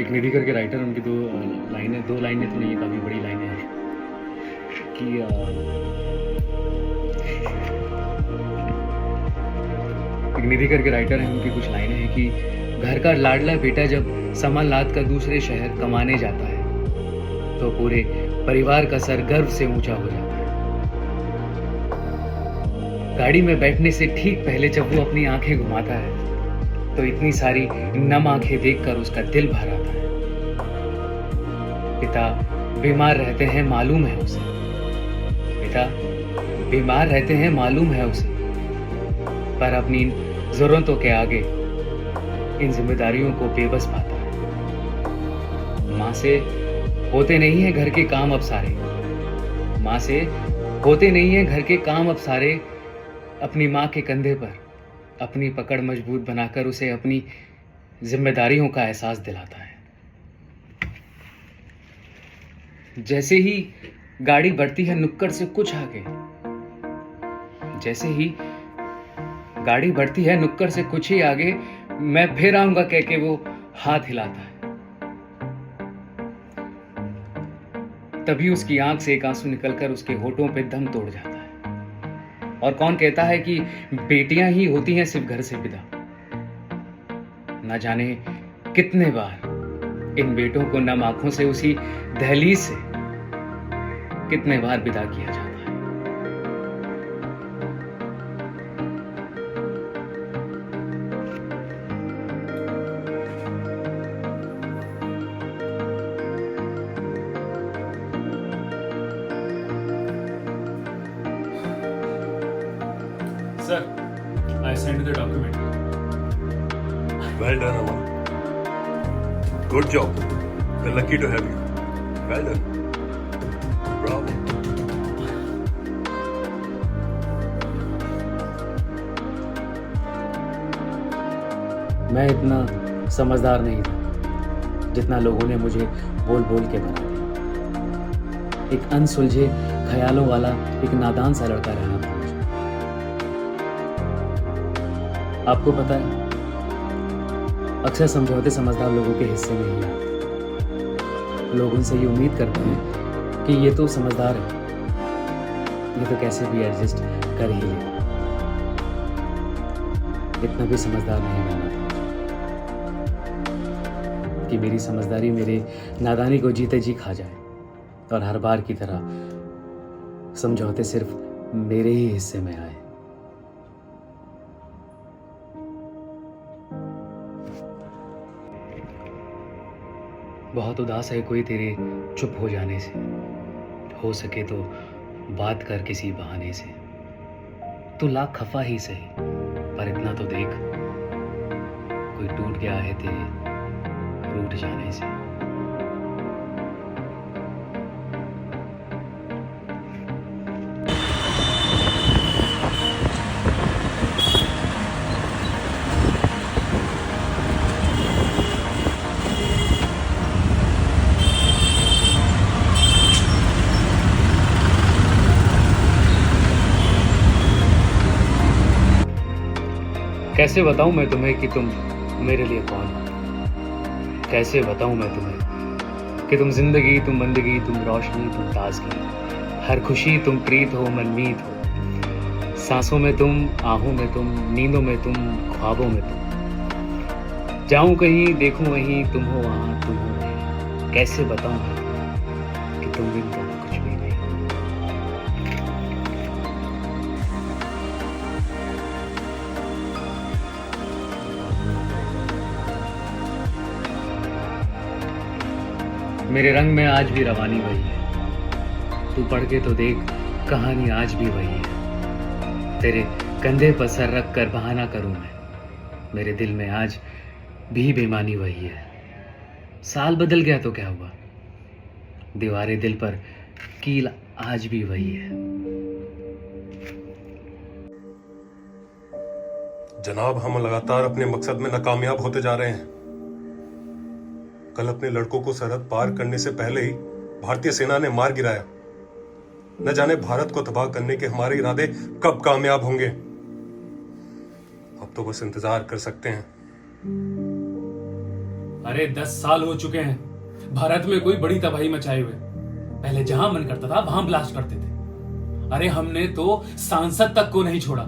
एक निधि करके राइटर, उनकी दो लाइनें तो नहीं है, काफी बड़ी लाइनें हैं कि एक निधि करके राइटर हैं, उनकी कुछ लाइनें हैं कि घर का लाडला बेटा जब सामान लाद कर दूसरे शहर कमाने जाता है, तो पूरे परिवार का सर गर्व से ऊंचा हो जाता है। गाड़ी में बैठने से ठीक पहले जब वो अपनी आंखें घुमाता है तो इतनी सारी नम आंखें देखकर उसका दिल भर आता है। पिता बीमार रहते हैं, मालूम है उसे। पिता बीमार रहते हैं, मालूम है उसे, पर अपनी इन जरूरतों के आगे इन जिम्मेदारियों को बेबस पाता है। माँ से होते नहीं है घर के काम अब सारे, माँ से होते नहीं है घर के काम अब सारे। अपनी माँ के कंधे पर अपनी पकड़ मजबूत बनाकर उसे अपनी जिम्मेदारियों का एहसास दिलाता है। जैसे ही गाड़ी बढ़ती है नुक्कड़ से कुछ आगे, जैसे ही गाड़ी बढ़ती है नुक्कड़ से कुछ ही आगे, मैं फिर आऊंगा कह के वो हाथ हिलाता है। तभी उसकी आंख से एक आंसू निकलकर उसके होठों पे दम तोड़ जाता है। और कौन कहता है कि बेटियां ही होती हैं सिर्फ घर से विदा। न जाने कितने बार इन बेटों को नम आंखों से उसी दहलीज से कितने बार विदा किया जाता है। Sir, I sent the document. Well done, Aman. Good job. We're lucky to have you. Well done. Bravo. मैं इतना समझदार नहीं था जितना लोगों ने मुझे बोल बोल के बना दिया। एक अनसुलझे ख्यालों वाला एक नादान सा लड़का रहना था मुझे। आपको पता है, अक्सर समझौते समझदार लोगों के हिस्से में ही आते। लोग उनसे ये उम्मीद करते हैं कि ये तो समझदार है, ये तो कैसे भी एडजस्ट कर ही लेगा। इतना भी समझदार नहीं बनना था कि मेरी समझदारी मेरे नादानी को जीते जी खा जाए और हर बार की तरह समझौते सिर्फ मेरे ही हिस्से में आए। बहुत उदास है कोई तेरे चुप हो जाने से, हो सके तो बात कर किसी बहाने से। तू लाख खफा ही सही, पर इतना तो देख, कोई टूट गया है तेरे रूठ जाने से। कैसे बताऊं मैं तुम्हें कि तुम मेरे लिए कौन हो? कैसे बताऊं मैं तुम्हें कि तुम जिंदगी, तुम बंदगी, तुम रोशनी, तुम ताजगी, हर खुशी तुम प्रीत हो, मनमीत हो। सांसों में तुम, आहों में तुम, नींदों में तुम, ख्वाबों में तुम। जाऊं कहीं देखूं वहीं, तुम हो वहां, तुम हो वहीं। कैसे बताऊं मैं कि तुम बिन तो कुछ भी नहीं। मेरे रंग में आज भी रवानी वही है, तू पढ़ के तो देख, कहानी आज भी वही है। तेरे कंधे पर सर रख कर बहाना करूं मैं, मेरे दिल में आज भी बेईमानी वही है। साल बदल गया तो क्या हुआ, दीवारे दिल पर कील आज भी वही है। जनाब, हम लगातार अपने मकसद में नाकामयाब होते जा रहे हैं। कल अपने लड़कों को सरहद पार करने से पहले ही भारतीय सेना ने मार गिराया। न जाने भारत को तबाह करने के हमारे इरादे कब कामयाब होंगे। अब तो बस इंतजार कर सकते हैं। अरे 10 साल हो चुके हैं भारत में कोई बड़ी तबाही मचाए हुए। पहले जहां मन करता था वहां ब्लास्ट करते थे। अरे हमने तो सांसद तक को नहीं छोड़ा।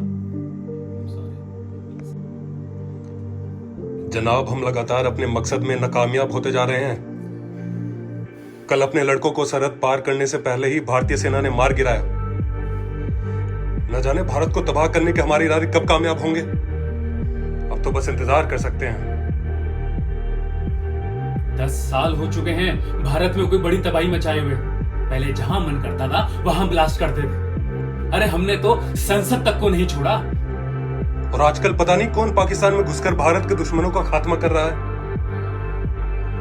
जनाब, हम लगातार अपने मकसद में नाकामयाब होते जा रहे हैं। कल अपने लड़कों को सरहद पार करने से पहले ही भारतीय सेना ने मार गिराया। न जाने भारत को तबाह करने के हमारे इरादे कब कामयाब होंगे। अब तो बस इंतजार कर सकते हैं। 10 साल हो चुके हैं भारत में कोई बड़ी तबाही मचाए हुए। पहले जहां मन करता था वहां ब्लास्ट करते थे। अरे हमने तो संसद तक को नहीं छोड़ा। और आजकल पता नहीं कौन पाकिस्तान में घुसकर भारत के दुश्मनों का खात्मा कर रहा है।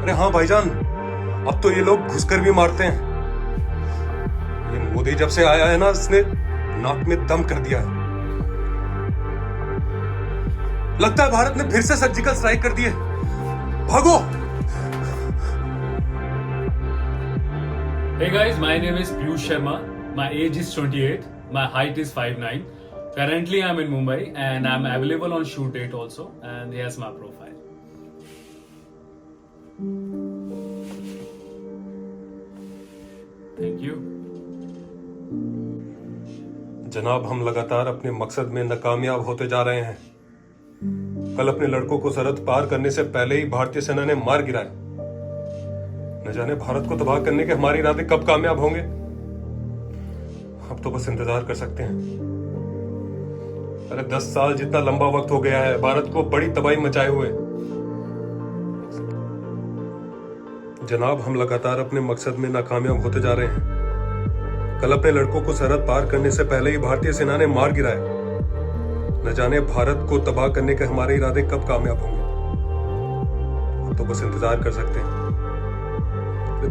अरे हाँ भाईजान, अब तो ये लोग घुसकर भी मारते हैं। ये मोदी जब से आया है ना, इसने नाक में दम कर दिया है। लगता है भारत ने फिर से सर्जिकल स्ट्राइक कर दी है। भागो। Hey guys, my name is Piyush Sharma. My age is 28. My height is 5'9". Currently I'm in Mumbai and I'm available on shoot date also. And here's my profile. Thank you. जनाब, हम लगातार अपने मकसद में नाकामयाब होते जा रहे हैं। कल अपने लड़कों को सरहद पार करने से पहले ही भारतीय सेना ने मार गिराया। न जाने भारत को तबाह करने के हमारे इरादे कब कामयाब होंगे। अब तो बस इंतजार कर सकते हैं। अरे 10 साल जितना लंबा वक्त हो गया है भारत को बड़ी तबाही मचाए हुए। जनाब, हम लगातार अपने मकसद में नाकामयाब होते जा रहे हैं। कल अपने लड़कों को सरहद पार करने से पहले ही भारतीय सेना ने मार गिराया। न जाने भारत को तबाह करने के हमारे इरादे कब कामयाब होंगे। अब तो बस इंतजार कर सकते हैं।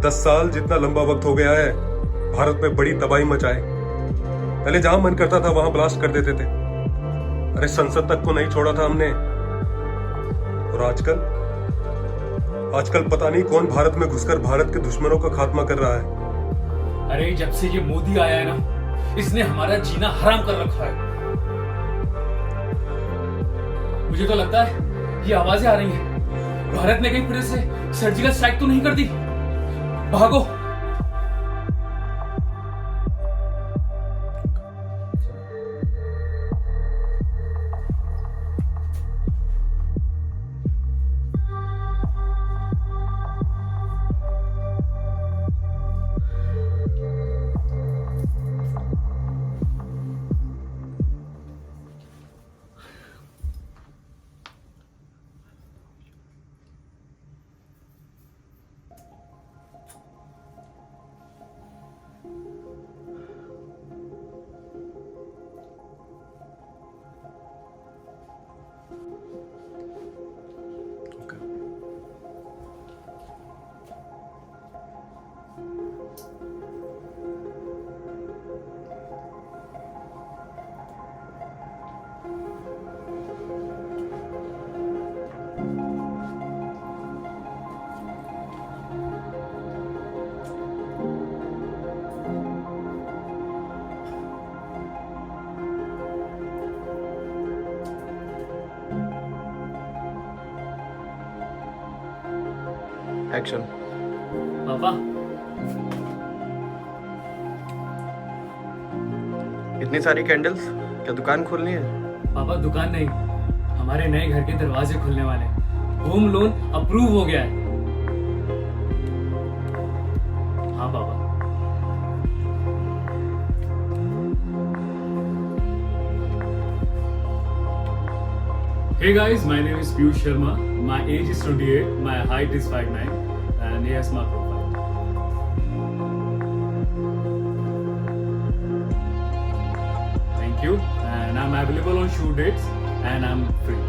10 साल जितना लंबा वक्त हो गया है भारत में बड़ी तबाही मचाए। पहले जहां मन करता था वहां ब्लास्ट कर देते थे। अरे संसद तक को नहीं छोड़ा था हमने। और आजकल पता नहीं कौन भारत में घुसकर भारत के दुश्मनों का खात्मा कर रहा है। अरे जब से ये मोदी आया है ना, इसने हमारा जीना हराम कर रखा है। मुझे तो लगता है ये आवाजें आ रही हैं। भारत ने कहीं फिर से सर्जिकल स्ट्राइक तो नहीं कर दी। भागो। एक्शन। पापा, इतनी सारी कैंडल्स, क्या दुकान खोलनी है? पापा दुकान नहीं, हमारे नए घर के दरवाजे खुलने वाले हैं। होम लोन अप्रूव हो गया है। हाँ पापा। Hey guys, my name is Piyush Sharma. My age is 28. My height is 5'9", and here's my profile. Thank you. And I'm available on shoot dates, and I'm free.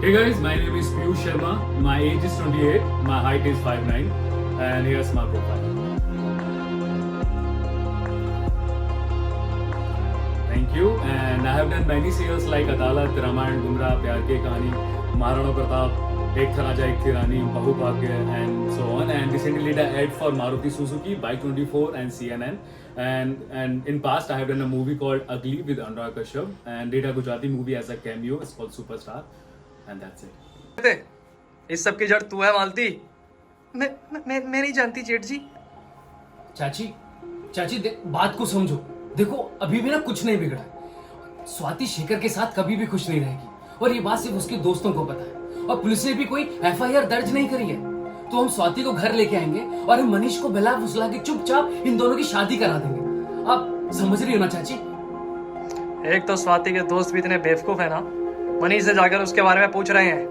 Hey guys, my name is Piyush Sharma. My age is 28. My height is 5'9", and here's my profile. Thank you. And I have done many serials like Adalat, Ramayan, Gumrah, Pyar Ki Kahani, Maharana Pratap, Ek Tha Raja, Ek Thi Rani, Bahubhagya, and so on. And recently did an ad for Maruti Suzuki, Bike24, and CNN. And in past I have done a movie called Ugly with Anurag Kashyap, and did a Gujarati movie as a cameo. It's called Superstar, and that's it. इस सब की जड़ तू है मालती। मैं नहीं जानती जेठ जी। चाची बात को समझो। देखो अभी भी ना कुछ नहीं बिगड़ा। स्वाति शेखर के साथ कभी भी खुश नहीं रहेगी, और ये बात सिर्फ उसके दोस्तों को पता है। और पुलिस ने भी कोई FIR दर्ज नहीं करी है। तो हम स्वाति को घर लेके आएंगे और हम मनीष को बहला फुसला के चुपचाप इन दोनों की शादी करा देंगे। आप समझ रही हो ना चाची? एक तो स्वाति के दोस्त भी इतने बेवकूफ है ना, मनीष से जाकर उसके बारे में पूछ रहे हैं।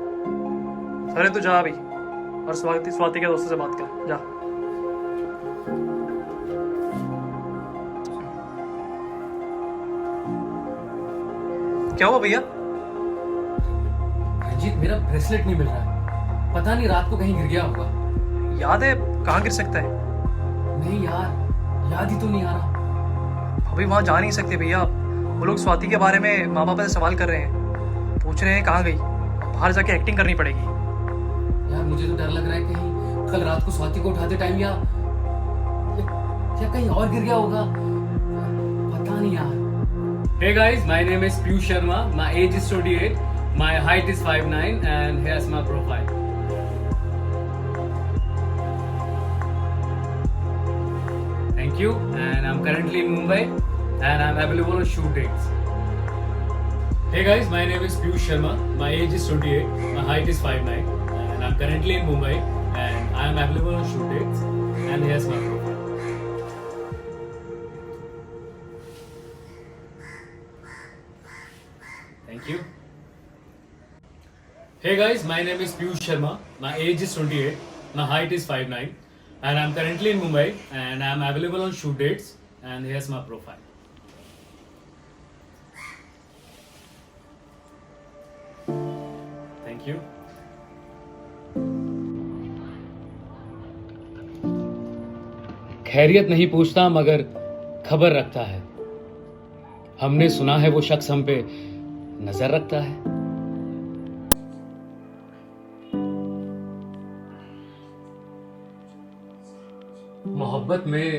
अरे तू जा अभी और स्वाति के दोस्तों से बात कर, जा। क्या हुआ भैया? रंजीत, मेरा ब्रेसलेट नहीं मिल रहा है। पता नहीं रात को कहीं गिर गया होगा। याद है कहाँ गिर सकता है? नहीं यार, याद ही तो नहीं आ रहा। अभी वहां जा नहीं सकते भैया। वो लोग स्वाति के बारे में माँ पापा से सवाल कर रहे हैं, पूछ रहे हैं कहाँ गई। बाहर जाके एक्टिंग करनी पड़ेगी। यार मुझे तो डर लग रहा है कहीं कल रात को स्वाति को उठाते टाइम या कहीं और गिर गया होगा। पता नहीं यार। Hey guys, my name is Piyush Sharma. My age is 28. My height is 5'9", and here's my profile. Thank you. And I'm currently in Mumbai, and I'm available on shoot dates. Hey guys, my name is Piyush Sharma. My age is 28. My height is 5'9", and I'm currently in Mumbai, and I'm available on shoot dates. And here's my profile. Thank you. Hey guys, my name is Piyush Sharma. My age is 28. My height is 5'9", and I'm currently in Mumbai, and I'm available on shoot dates. And here's my profile. Thank you. खैरियत नहीं पूछता मगर खबर रखता है। हमने सुना है वो शख्स हम पे नजर रखता है। मोहब्बत में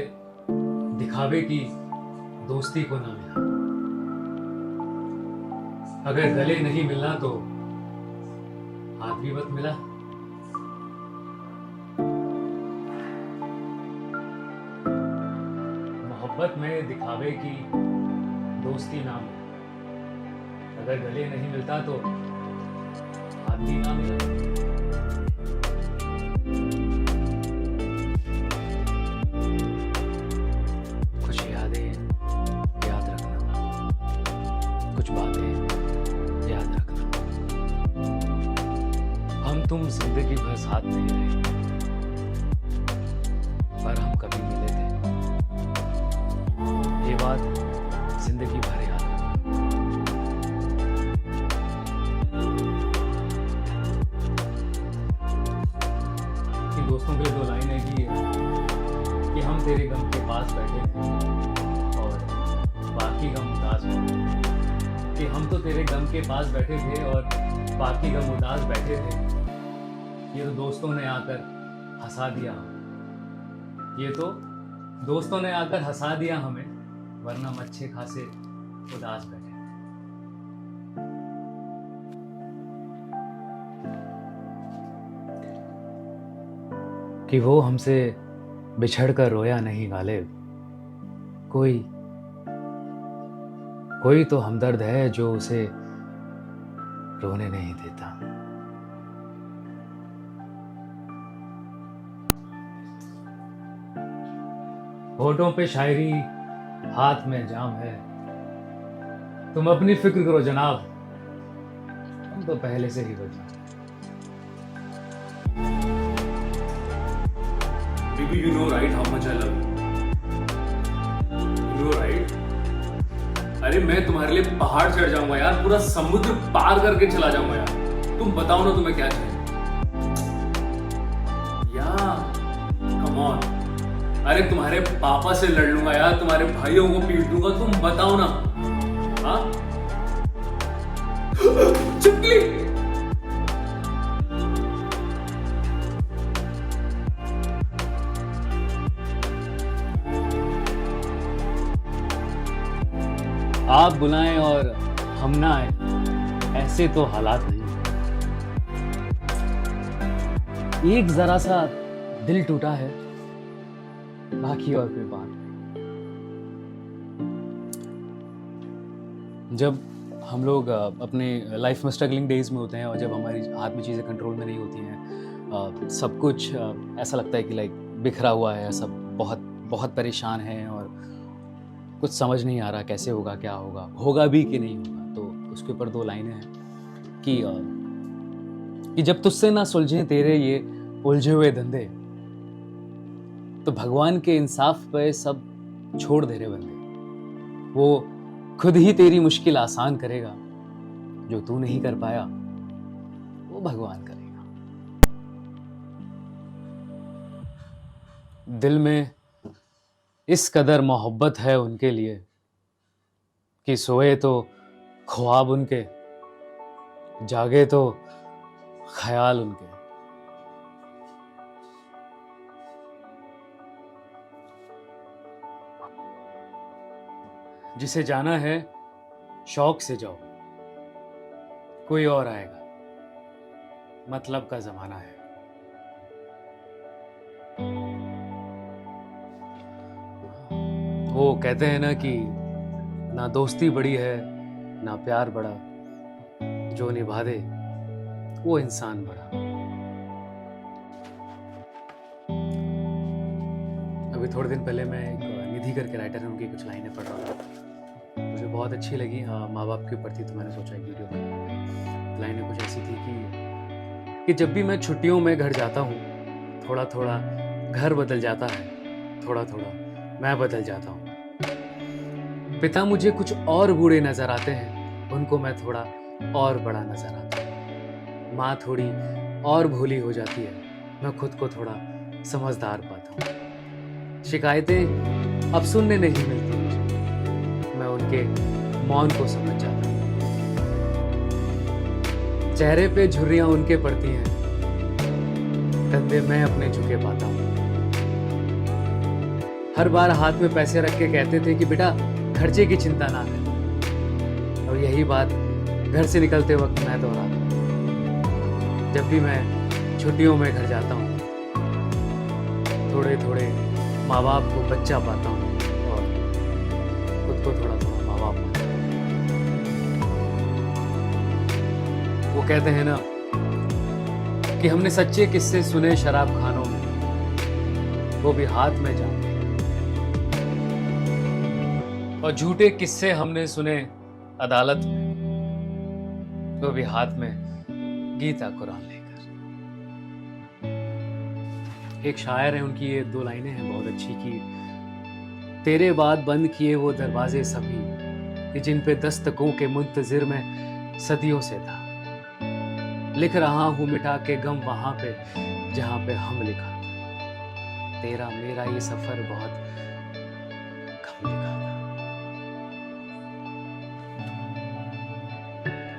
दिखावे की दोस्ती को ना मिला। अगर गले नहीं मिलना तो हाथ भी मत मिला। मोहब्बत में दिखावे की दोस्ती ना मिला। अगर गले नहीं मिलता तो हाथ भी ना मिला। कुछ यादें याद रखना, कुछ बातें याद रखना। हम तुम जिंदगी भर साथ नहीं रहे, पर हम कभी मिले थे। ये बात जिंदगी भर याद रखना। इन दोस्तों के लिए दो लाइन है कि हम तेरे गम के पास बैठे थे और बाकी गम उदास बैठे। कि हम तो तेरे गम के पास बैठे थे और बाकी गम उदास बैठे थे। ये तो दोस्तों ने आकर हंसा दिया हमें। ये तो दोस्तों ने आकर हंसा दिया हमें, वरना हम अच्छे खासे उदास बैठे। कि वो हमसे बिछड़कर रोया नहीं गालिब। कोई तो हमदर्द है जो उसे रोने नहीं देता। होठों पे शायरी, हाथ में जाम है। तुम अपनी फिक्र करो जनाब, हम तो पहले से ही बचा। Baby, you know right how much I love you. You know right? अरे मैं तुम्हारे लिए पहाड़ चढ़ जाऊंगा यार, पूरा समुद्र पार करके चला जाऊंगा यार। तुम बताओ ना तुम्हें क्या चाहिए। Come on. अरे तुम्हारे पापा से लड़ लूंगा यार, तुम्हारे भाइयों को पीट दूंगा, तुम बताओ ना। हाँ चिपकली। आप बुलाएं और हम ना आए, ऐसे तो हालात नहीं। एक जरा सा दिल टूटा है, बाकी और कोई बात नहीं। जब हम लोग अपने लाइफ में स्ट्रगलिंग डेज में होते हैं और जब हमारी हाथ में चीज़ें कंट्रोल में नहीं होती हैं, सब कुछ ऐसा लगता है कि लाइक बिखरा हुआ है, सब बहुत बहुत परेशान है और कुछ समझ नहीं आ रहा कैसे होगा, क्या होगा, होगा भी कि नहीं होगा। तो उसके ऊपर 2 लाइनें हैं कि जब तुझसे ना सुलझे तेरे ये उलझे हुए धंधे, तो भगवान के इंसाफ पे सब छोड़ दे रे बंदे। वो खुद ही तेरी मुश्किल आसान करेगा, जो तू नहीं कर पाया वो भगवान करेगा। दिल में इस कदर मोहब्बत है उनके लिए कि सोए तो ख्वाब उनके, जागे तो ख्याल उनके। जिसे जाना है शौक से जाओ, कोई और आएगा, मतलब का जमाना है। वो कहते हैं ना कि ना दोस्ती बड़ी है ना प्यार बड़ा, जो निभा दे वो इंसान बड़ा। अभी थोड़े दिन पहले मैं एक निधि करके राइटर है, उनकी कुछ लाइनें पढ़ रहा था, मुझे बहुत अच्छी लगी। माँ बाप के ऊपर थी, तो मैंने सोचा एक वीडियो बनाऊं। लाइनें कुछ ऐसी थी कि जब भी मैं छुट्टियों में घर जाता हूँ, थोड़ा थोड़ा घर बदल जाता है, थोड़ा थोड़ा मैं बदल जाता हूँ। पिता मुझे कुछ और बूढ़े नजर आते हैं, उनको मैं थोड़ा और बड़ा नजर आता हूँ। माँ थोड़ी और भोली हो जाती है, मैं खुद को थोड़ा समझदार पाता हूँ। शिकायतें अब सुनने नहीं मिलती मुझे, मैं उनके मौन को समझ जाता हूँ। चेहरे पे झुर्रियां उनके पड़ती हैं, कंधे मैं अपने झुके पाता हूँ। हर बार हाथ में पैसे रख के कहते थे कि बेटा खर्चे की चिंता ना कर, और यही बात घर से निकलते वक्त मैं दोहराता हूँ। जब भी मैं छुट्टियों में घर जाता हूँ, थोड़े थोड़े माँ बाप को बच्चा पाता हूँ और खुद को थोड़ा थोड़ा माँ बाप पाता हूँ। वो कहते हैं ना कि हमने सच्चे किस्से सुने शराब खानों में, वो भी हाथ में जाम, और झूठे किस्से हमने सुने अदालत में, वो भी हाथ में गीता कुरान लेकर। एक शायर है, उनकी ये 2 लाइनें हैं बहुत अच्छी कि तेरे बाद बंद किए वो दरवाजे सभी कि जिन पे दस्तकों के मुंतजिर में सदियों से था। लिख रहा हूं मिटा के गम वहां पे जहां पे हम लिखा था। तेरा मेरा ये सफर बहुत कम लिखा था।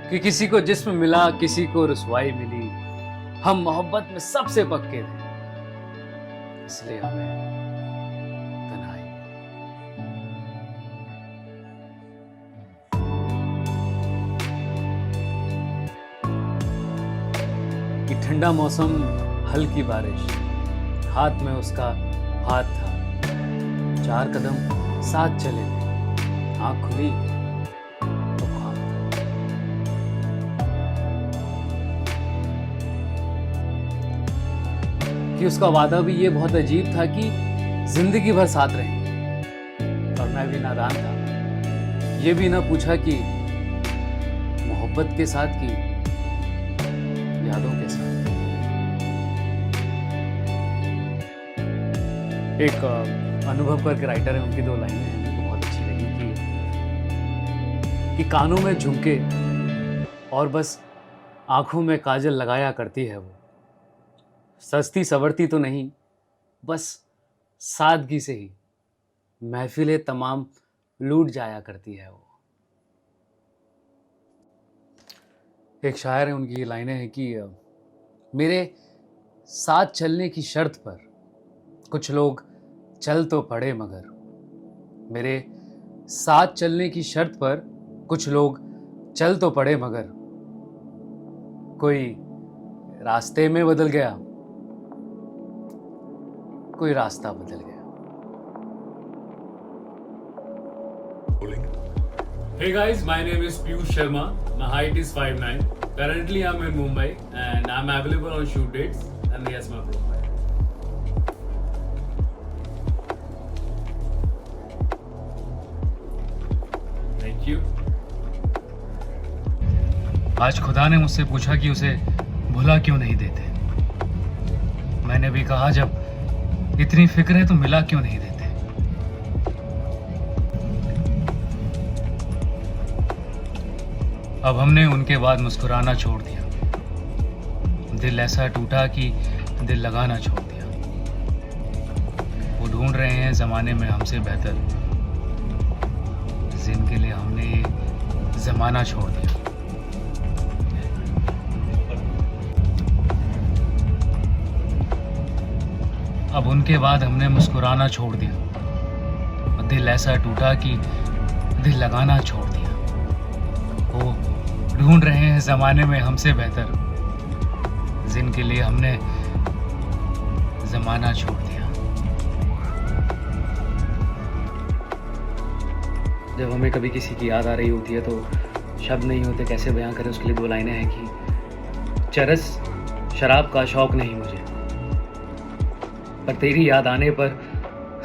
कि किसी को जिस्म मिला, किसी को रुसवाई मिली, हम मोहब्बत में सबसे पक्के थे, इसलिए हमें तन्हाई। कि ठंडा मौसम, हल्की बारिश, हाथ में उसका हाथ था, 4 कदम साथ चले, आंख खुली तो ख्वाब था। कि उसका वादा भी ये बहुत अजीब था कि जिंदगी भर साथ रहेंगे, और मैं भी नादान था, ये भी ना पूछा कि मोहब्बत के साथ की यादों के साथ। एक अनुभव करके राइटर है, उनकी 2 लाइनें हैं, मुझे बहुत अच्छी लगी कि कानों में झुमके और बस आंखों में काजल लगाया करती है वो, सस्ती सवरती तो नहीं, बस सादगी से ही महफिलें तमाम लूट जाया करती है वो। एक शायर है, उनकी ये लाइनें हैं कि मेरे साथ चलने की शर्त पर कुछ लोग चल तो पड़े मगर, मेरे साथ चलने की शर्त पर कुछ लोग चल तो पड़े मगर, कोई रास्ते में बदल गया, कोई रास्ता बदल गया। Hey guys, my name is Piyush Sharma. My height is 5'9". Currently I'm in Mumbai and I'm available on shoot dates and Stanley as my bro. Thank you. आज खुदा ने मुझसे पूछा कि उसे भुला क्यों नहीं देते। मैंने भी कहा जब इतनी फिक्र है तो मिला क्यों नहीं देते। अब हमने उनके बाद मुस्कुराना छोड़ दिया। दिल ऐसा टूटा कि दिल लगाना छोड़ दिया। वो ढूंढ रहे हैं जमाने में हमसे बेहतर, जिनके लिए हमने ये जमाना छोड़ दिया। अब उनके बाद हमने मुस्कुराना छोड़ दिया। दिल ऐसा टूटा कि दिल लगाना छोड़ दिया। वो ढूंढ रहे हैं जमाने में हमसे बेहतर, जिनके लिए हमने जमाना छोड़ दिया। जब हमें कभी किसी की याद आ रही होती है तो शब्द नहीं होते कैसे बयां करें। उसके लिए 2 लाइनें हैं कि चरस शराब का शौक नहीं मुझे, पर तेरी याद आने पर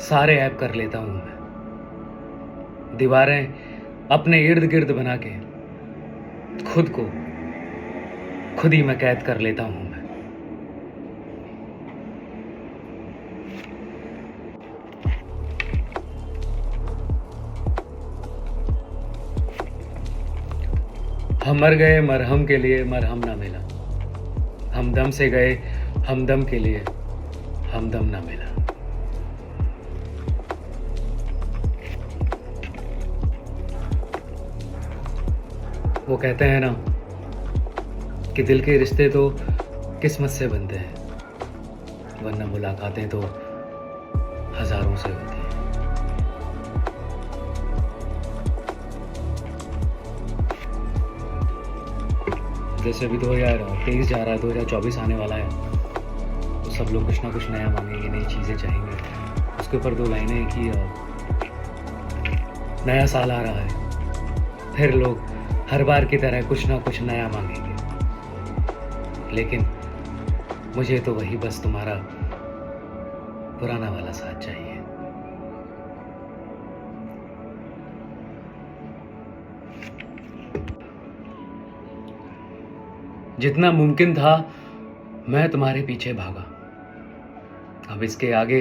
सारे ऐब कर लेता हूं मैं। दीवारें अपने इर्द गिर्द बना के खुद को खुद ही मैं कैद कर लेता हूं मैं। हम मर गए मरहम के लिए, मरहम ना मिला। हमदम से गए हमदम के लिए, हमदम ना मिला। वो कहते हैं ना कि दिल के रिश्ते तो किस्मत से बनते हैं, वरना मुलाकातें तो हजारों से होती हैं। जैसे अभी 2023 जा रहा है, 2024 आने वाला है, तो सब लोग कुछ ना कुछ नया मांगेंगे, नई चीज़ें चाहेंगे। उसके ऊपर 2 लाइनें हैं कि नया साल आ रहा है, फिर लोग हर बार की तरह कुछ ना कुछ नया मांगेंगे, लेकिन मुझे तो वही बस तुम्हारा पुराना वाला साथ चाहिए। जितना मुमकिन था मैं तुम्हारे पीछे भागा, अब इसके आगे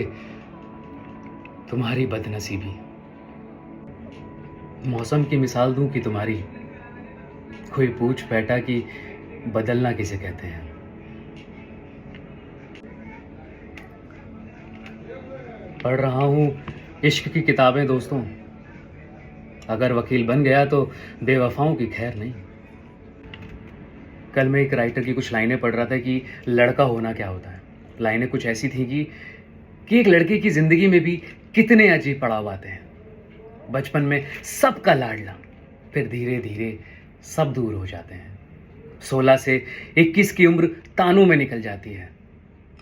तुम्हारी बदनसीबी। मौसम की मिसाल दूं कि तुम्हारी कोई पूछ बैठा कि बदलना किसे कहते हैं। पढ़ रहा हूं इश्क की किताबें दोस्तों, अगर वकील बन गया तो बेवफाओं की खैर नहीं। कल मैं एक राइटर की कुछ लाइनें पढ़ रहा था कि लड़का होना क्या होता है। लाइनें कुछ ऐसी थी कि एक लड़के की ज़िंदगी में भी कितने अजीब पड़ाव आते हैं। बचपन में सबका लाडला, फिर धीरे धीरे सब दूर हो जाते हैं। 16 से 21 की उम्र तानों में निकल जाती है,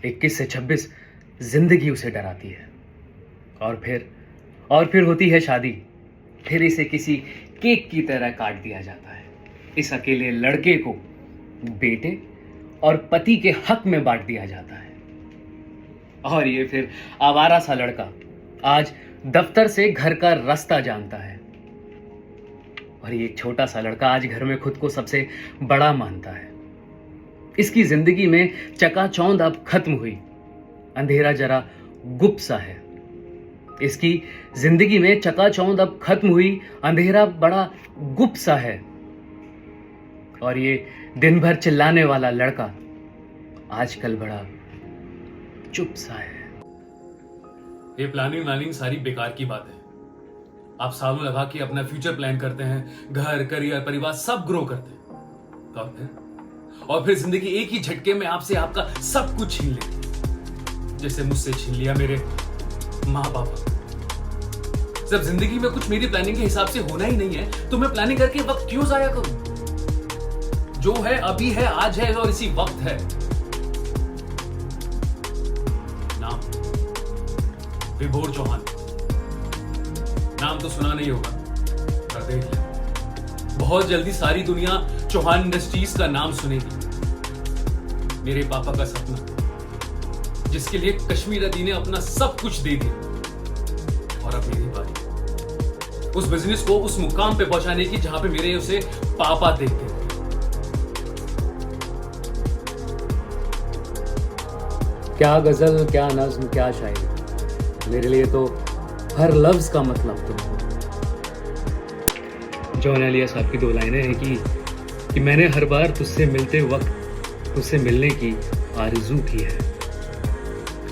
21 से 26 जिंदगी उसे डराती है, और फिर होती है शादी। फिर इसे किसी केक की तरह काट दिया जाता है। इस अकेले लड़के को बेटे और पति के हक में बांट दिया जाता है। और ये फिर आवारा सा लड़का आज दफ्तर से घर का रास्ता जानता है, और ये एक छोटा सा लड़का आज घर में खुद को सबसे बड़ा मानता है। इसकी जिंदगी में चकाचौंध अब खत्म हुई, अंधेरा जरा गुप्त सा है। इसकी जिंदगी में चकाचौंध अब खत्म हुई, अंधेरा बड़ा गुप्त सा है। और ये दिन भर चिल्लाने वाला लड़का आजकल बड़ा चुप सा है। ये प्लानिंग सारी बेकार की बात है। आप सालों लगा के अपना फ्यूचर प्लान करते हैं, घर, करियर, परिवार सब ग्रो करते हैं, और फिर जिंदगी एक ही झटके में आपसे आपका सब कुछ छीन लेती है, जैसे मुझसे छीन लिया मेरे माँ बाप। जब जिंदगी में कुछ मेरी प्लानिंग के हिसाब से होना ही नहीं है तो मैं प्लानिंग करके वक्त क्यों जाया करूं? जो है अभी है, आज है और इसी वक्त है। नाम विभोर चौहान। नाम तो सुना नहीं होगा, पर देख ले, बहुत जल्दी सारी दुनिया चौहान इंडस्ट्रीज का नाम सुनेगी। मेरे पापा का सपना जिसके लिए कश्मीर नदी ने अपना सब कुछ दे दिया, और अब मेरी बारी उस बिजनेस को उस मुकाम पे पहुंचाने की जहां पे मेरे उसे पापा देखते थे। क्या गजल, क्या नज्म, क्या शायरी, मेरे लिए तो हर लफ्ज का मतलब तुम हो। जॉन एलिया साहब की 2 लाइनें हैं कि मैंने हर बार तुझसे मिलते वक्त तुझसे मिलने की आरज़ू की है,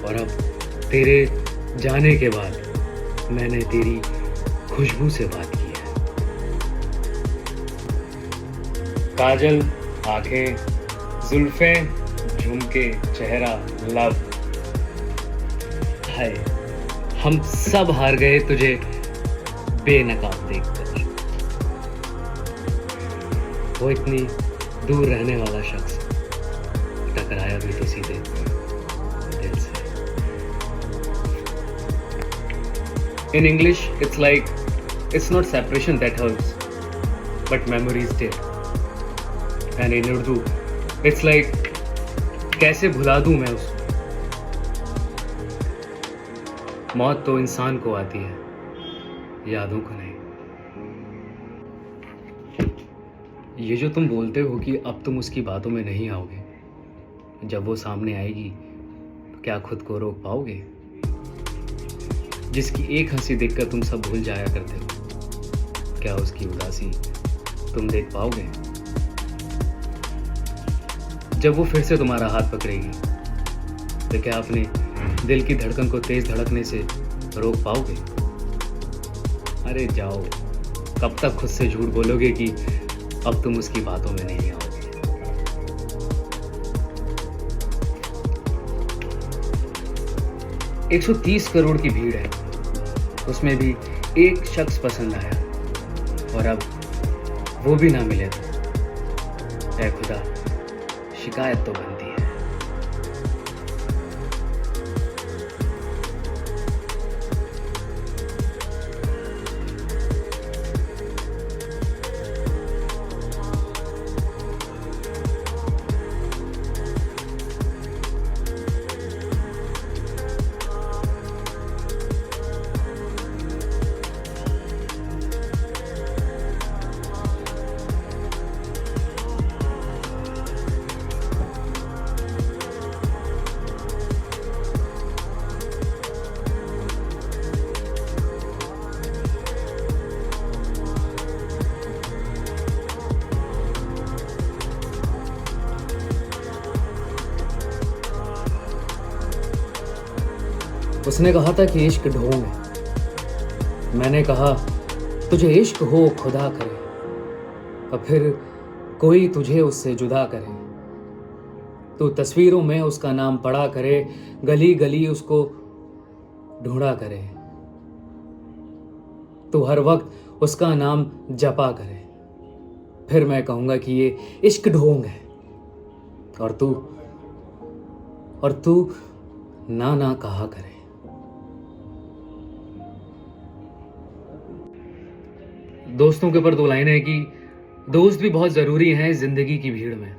और अब तेरे जाने के बाद मैंने तेरी खुशबू से बात की है। काजल, आंखें, जुल्फें, झुमके, चेहरा, लव, हाय हम सब हार गए तुझे बेनकाब देखकर। वो इतनी दूर रहने वाला शख्स टकराया भी तो सीधे दिल से। In English, it's like it's not separation that hurts, but memories did. And in Urdu, it's like कैसे भुला दूं मैं उसको। मौत तो इंसान को आती है, यादों को नहीं। ये जो तुम बोलते हो कि अब तुम उसकी बातों में नहीं आओगे, जब वो सामने आएगी तो क्या खुद को रोक पाओगे? जिसकी एक हंसी देखकर तुम सब भूल जाया करते हो, क्या उसकी उदासी तुम देख पाओगे? जब वो फिर से तुम्हारा हाथ पकड़ेगी तो क्या अपने दिल की धड़कन को तेज धड़कने से रोक पाओगे? अरे जाओ, कब तक खुद से झूठ बोलोगे कि अब तुम उसकी बातों में नहीं आओगे? 130 करोड़ की भीड़ है, उसमें भी एक शख्स पसंद आया, और अब वो भी ना मिले तो ऐ खुदा, शिकायत तो बनती है। उसने कहा था कि इश्क ढोंग है। मैंने कहा तुझे इश्क हो खुदा करे, और फिर कोई तुझे उससे जुदा करे। तू तस्वीरों में उसका नाम पढ़ा करे, गली गली उसको ढूंढा करे। तू हर वक्त उसका नाम जपा करे, फिर मैं कहूंगा कि ये इश्क ढोंग है। और तू ना ना कहा करे। दोस्तों के ऊपर 2 लाइनें हैं कि दोस्त भी बहुत ज़रूरी हैं ज़िंदगी की भीड़ में,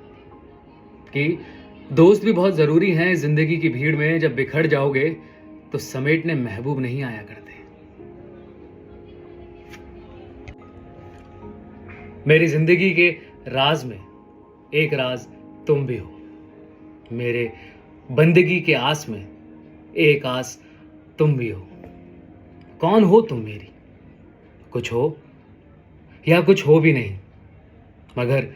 कि दोस्त भी बहुत ज़रूरी हैं ज़िंदगी की भीड़ में। जब बिखर जाओगे तो समेटने महबूब नहीं आया करते। मेरी ज़िंदगी के राज में एक राज तुम भी हो, मेरे बंदगी के आस में एक आस तुम भी हो। कौन हो तुम मेरी? कुछ हो या कुछ हो भी नहीं, मगर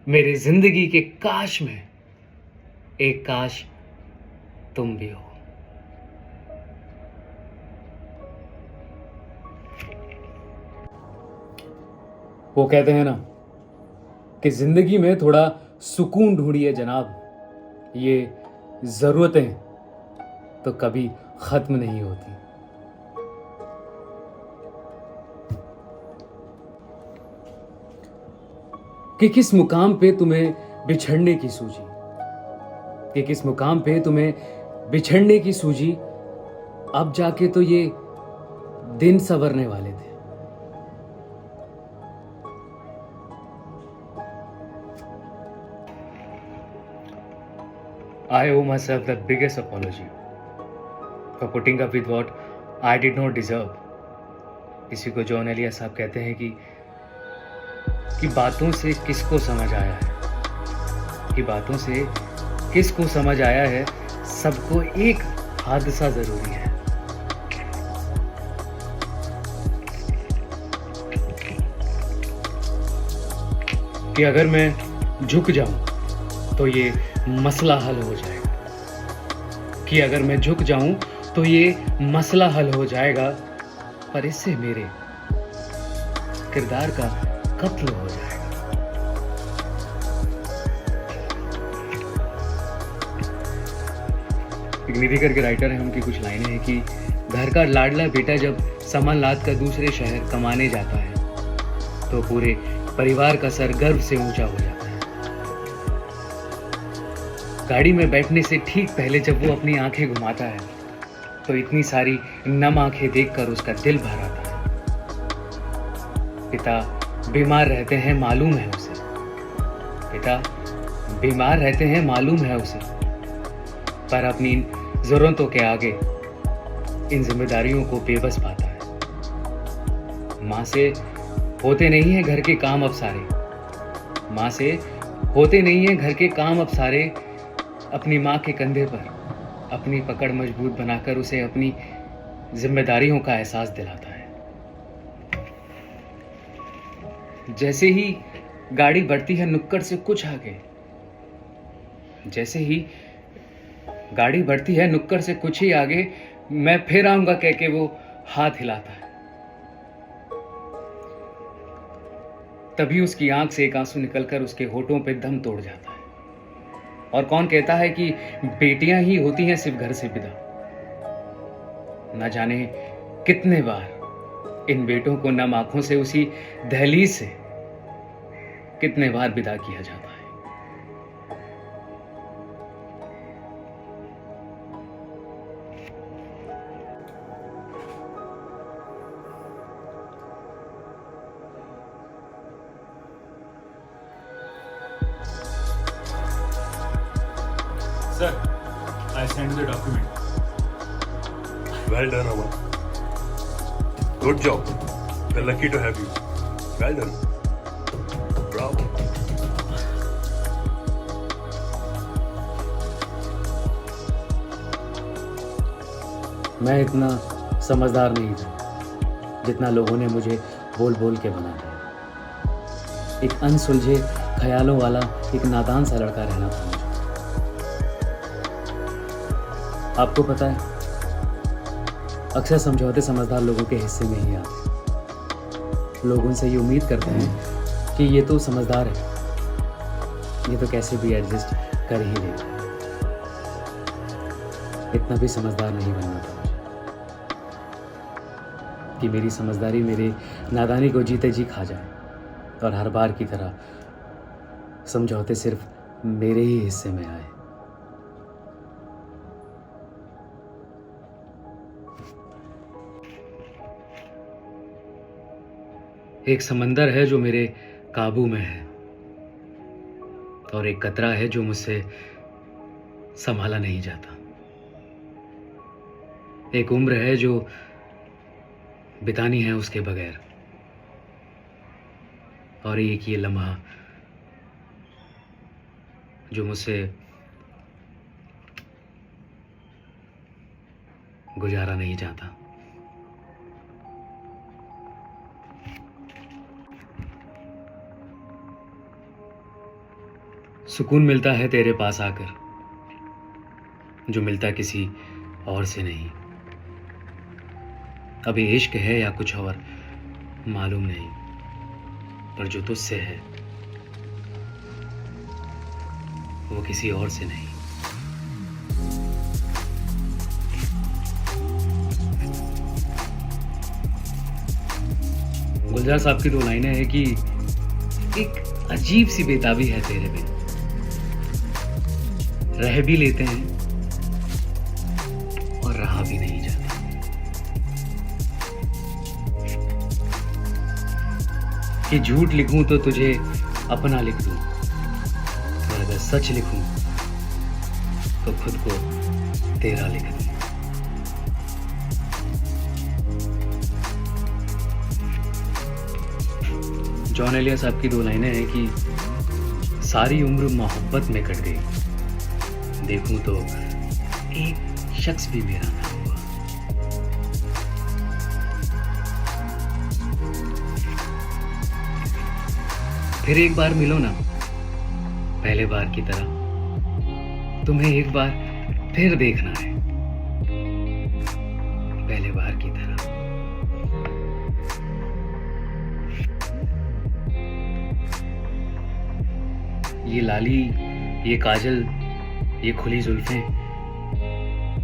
मेरी जिंदगी के काश में एक काश तुम भी हो। वो कहते हैं ना कि जिंदगी में थोड़ा सुकून ढूंढिए जनाब, ये जरूरतें तो कभी खत्म नहीं होती। कि किस मुकाम पे तुम्हें बिछड़ने की सूझी, कि किस मुकाम पे तुम्हें बिछड़ने की सूझी, अब जाके तो ये दिन संवरने वाले थे। I owe myself the biggest apology for putting up with what I did not deserve. इसी को जॉन एलिया साहब कहते हैं कि बातों से किसको समझ आया है, कि बातों से किसको समझ आया है, सबको एक हादसा जरूरी है। कि अगर मैं झुक जाऊं तो ये मसला हल हो जाएगा, कि अगर मैं झुक जाऊं तो ये मसला हल हो जाएगा, पर इससे मेरे किरदार का कत्ल हो जाएगा। एक निधि करके राइटर है, उनकी कुछ लाइनें हैं कि घर का लाडला बेटा जब सामान लाद कर दूसरे शहर कमाने जाता है तो पूरे परिवार का सर गर्व से ऊंचा हो जाता है। गाड़ी में बैठने से ठीक पहले जब वो अपनी आंखें घुमाता है तो इतनी सारी नम आंखें देखकर उसका दिल भर आता है। पिता बीमार रहते हैं मालूम है उसे, पिता बीमार रहते हैं मालूम है उसे, पर अपनी इन जरूरतों के आगे इन जिम्मेदारियों को बेबस पाता है। माँ से होते नहीं है घर के काम अब सारे, माँ से होते नहीं है घर के काम अब सारे, अपनी माँ के कंधे पर अपनी पकड़ मजबूत बनाकर उसे अपनी जिम्मेदारियों का एहसास दिलाता है। जैसे ही गाड़ी बढ़ती है नुक्कड़ से कुछ आगे, जैसे ही गाड़ी बढ़ती है नुक्कड़ से कुछ ही आगे, मैं फिर आऊंगा कह के वो हाथ हिलाता है। तभी उसकी आंख से एक आंसू निकलकर उसके होठों पे दम तोड़ जाता है। और कौन कहता है कि बेटियां ही होती हैं सिर्फ घर से विदा। न जाने कितने बार इन बेटों को नम आंखों से उसी दहलीज से कितने बार विदा किया जाता है। Sir, I sent the document. Well done, Aman. Good job. We're lucky to have you. Well done. Bravo. मैं इतना समझदार नहीं था जितना लोगों ने मुझे बोल बोल के बना दिया। एक अनसुलझे ख्यालों वाला एक नादान सा लड़का रहना था मुझे। आपको पता है, अक्सर समझौते समझदार लोगों के हिस्से में ही आते। लोग उनसे ये उम्मीद करते हैं कि ये तो समझदार है, ये तो कैसे भी एडजस्ट कर ही लेगा। इतना भी समझदार नहीं बनना था मुझे कि मेरी समझदारी मेरे नादानी को जीते जी खा जाए और हर बार की तरह समझौते सिर्फ मेरे ही हिस्से में आए। एक समंदर है जो मेरे काबू में है और एक कतरा है जो मुझसे संभाला नहीं जाता। एक उम्र है जो बितानी है उसके बगैर, और एक ये लम्हा जो मुझसे गुजारा नहीं जाता। सुकून मिलता है तेरे पास आकर, जो मिलता किसी और से नहीं। अभी इश्क है या कुछ और मालूम नहीं, पर जो तुझसे है वो किसी और से नहीं। गुलजार साहब की दो लाइनें हैं कि एक अजीब सी बेताबी है तेरे में, रह भी लेते हैं और रहा भी नहीं जाता। कि झूठ लिखूं तो तुझे अपना लिख दूं, और अगर सच लिखूं तो खुद को तेरा लिख दूं। जॉन एलिया साहब की 2 लाइनें हैं कि सारी उम्र मोहब्बत में कट गई, देखूं तो एक शख्स भी मेरा ना हुआ। फिर एक बार मिलो ना, पहले बार की तरह। तुम्हें एक बार फिर देखना है, पहले बार की तरह। ये लाली, ये काजल, ये खुली जुल्फें,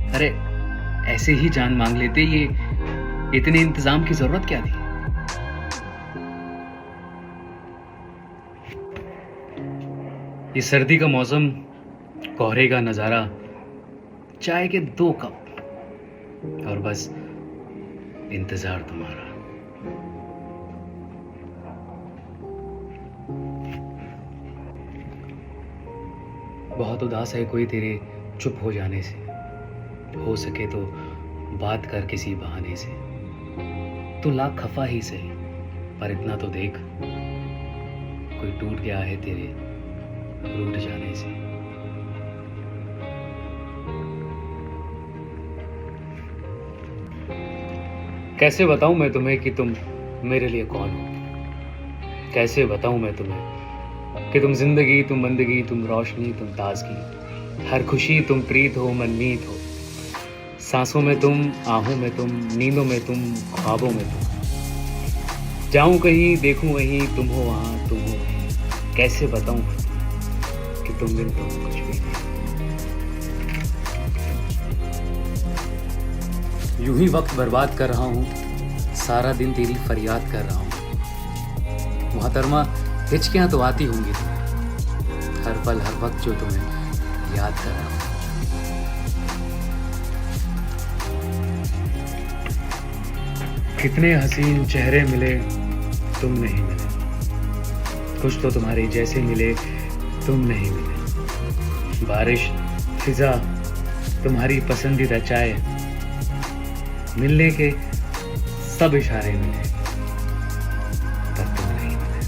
अरे ऐसे ही जान मांग लेते, ये इतने इंतजाम की जरूरत क्या थी? ये सर्दी का मौसम, कोहरे का नजारा, चाय के 2 कप और बस इंतजार तुम्हारा। बहुत उदास है कोई तेरे चुप हो जाने से, हो सके तो बात कर किसी बहाने से। तू लाख खफा ही सही, पर इतना तो देख, कोई टूट गया है तेरे रूठ जाने से। कैसे बताऊं मैं तुम्हें कि तुम मेरे लिए कौन हो? कैसे बताऊं मैं तुम्हें कि तुम जिंदगी, तुम बंदगी, तुम रोशनी, तुम ताजगी, हर खुशी तुम प्रीत हो, मनमीत हो। सांसों में तुम, आहों में तुम, नींदों में तुम, ख्वाबों में तुम। जाऊं कहीं, देखूं वहीं, तुम हो वहां, तुम हो वहीं। कैसे बताऊं कि तुम बिन तुम कुछ भी नहीं। यूं ही वक्त बर्बाद कर रहा हूँ, सारा दिन तेरी फरियाद कर रहा हूँ। मोहतरमा, हिचकियाँ तो आती होंगी तुम्हें, हर पल हर वक्त जो तुम्हें याद कर रहा हूँ। कितने हसीन चेहरे मिले, तुम नहीं मिले। कुछ तो तुम्हारे जैसे मिले, तुम नहीं मिले। बारिश, फिजा, तुम्हारी पसंदीदा चाय, मिलने के सब इशारे मिले, पर तुम नहीं मिले।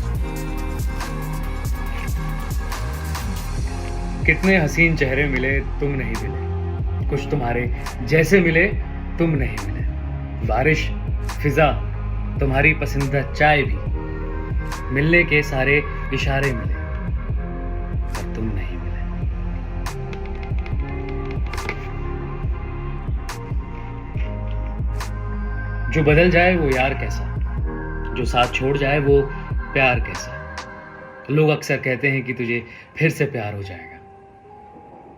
कितने हसीन चेहरे मिले, तुम नहीं मिले। कुछ तुम्हारे जैसे मिले, तुम नहीं मिले। बारिश, फिजा, तुम्हारी पसंदीदा चाय भी, मिलने के सारे इशारे मिले, पर तुम नहीं मिले। जो बदल जाए वो यार कैसा, जो साथ छोड़ जाए वो प्यार कैसा। लोग अक्सर कहते हैं कि तुझे फिर से प्यार हो जाएगा।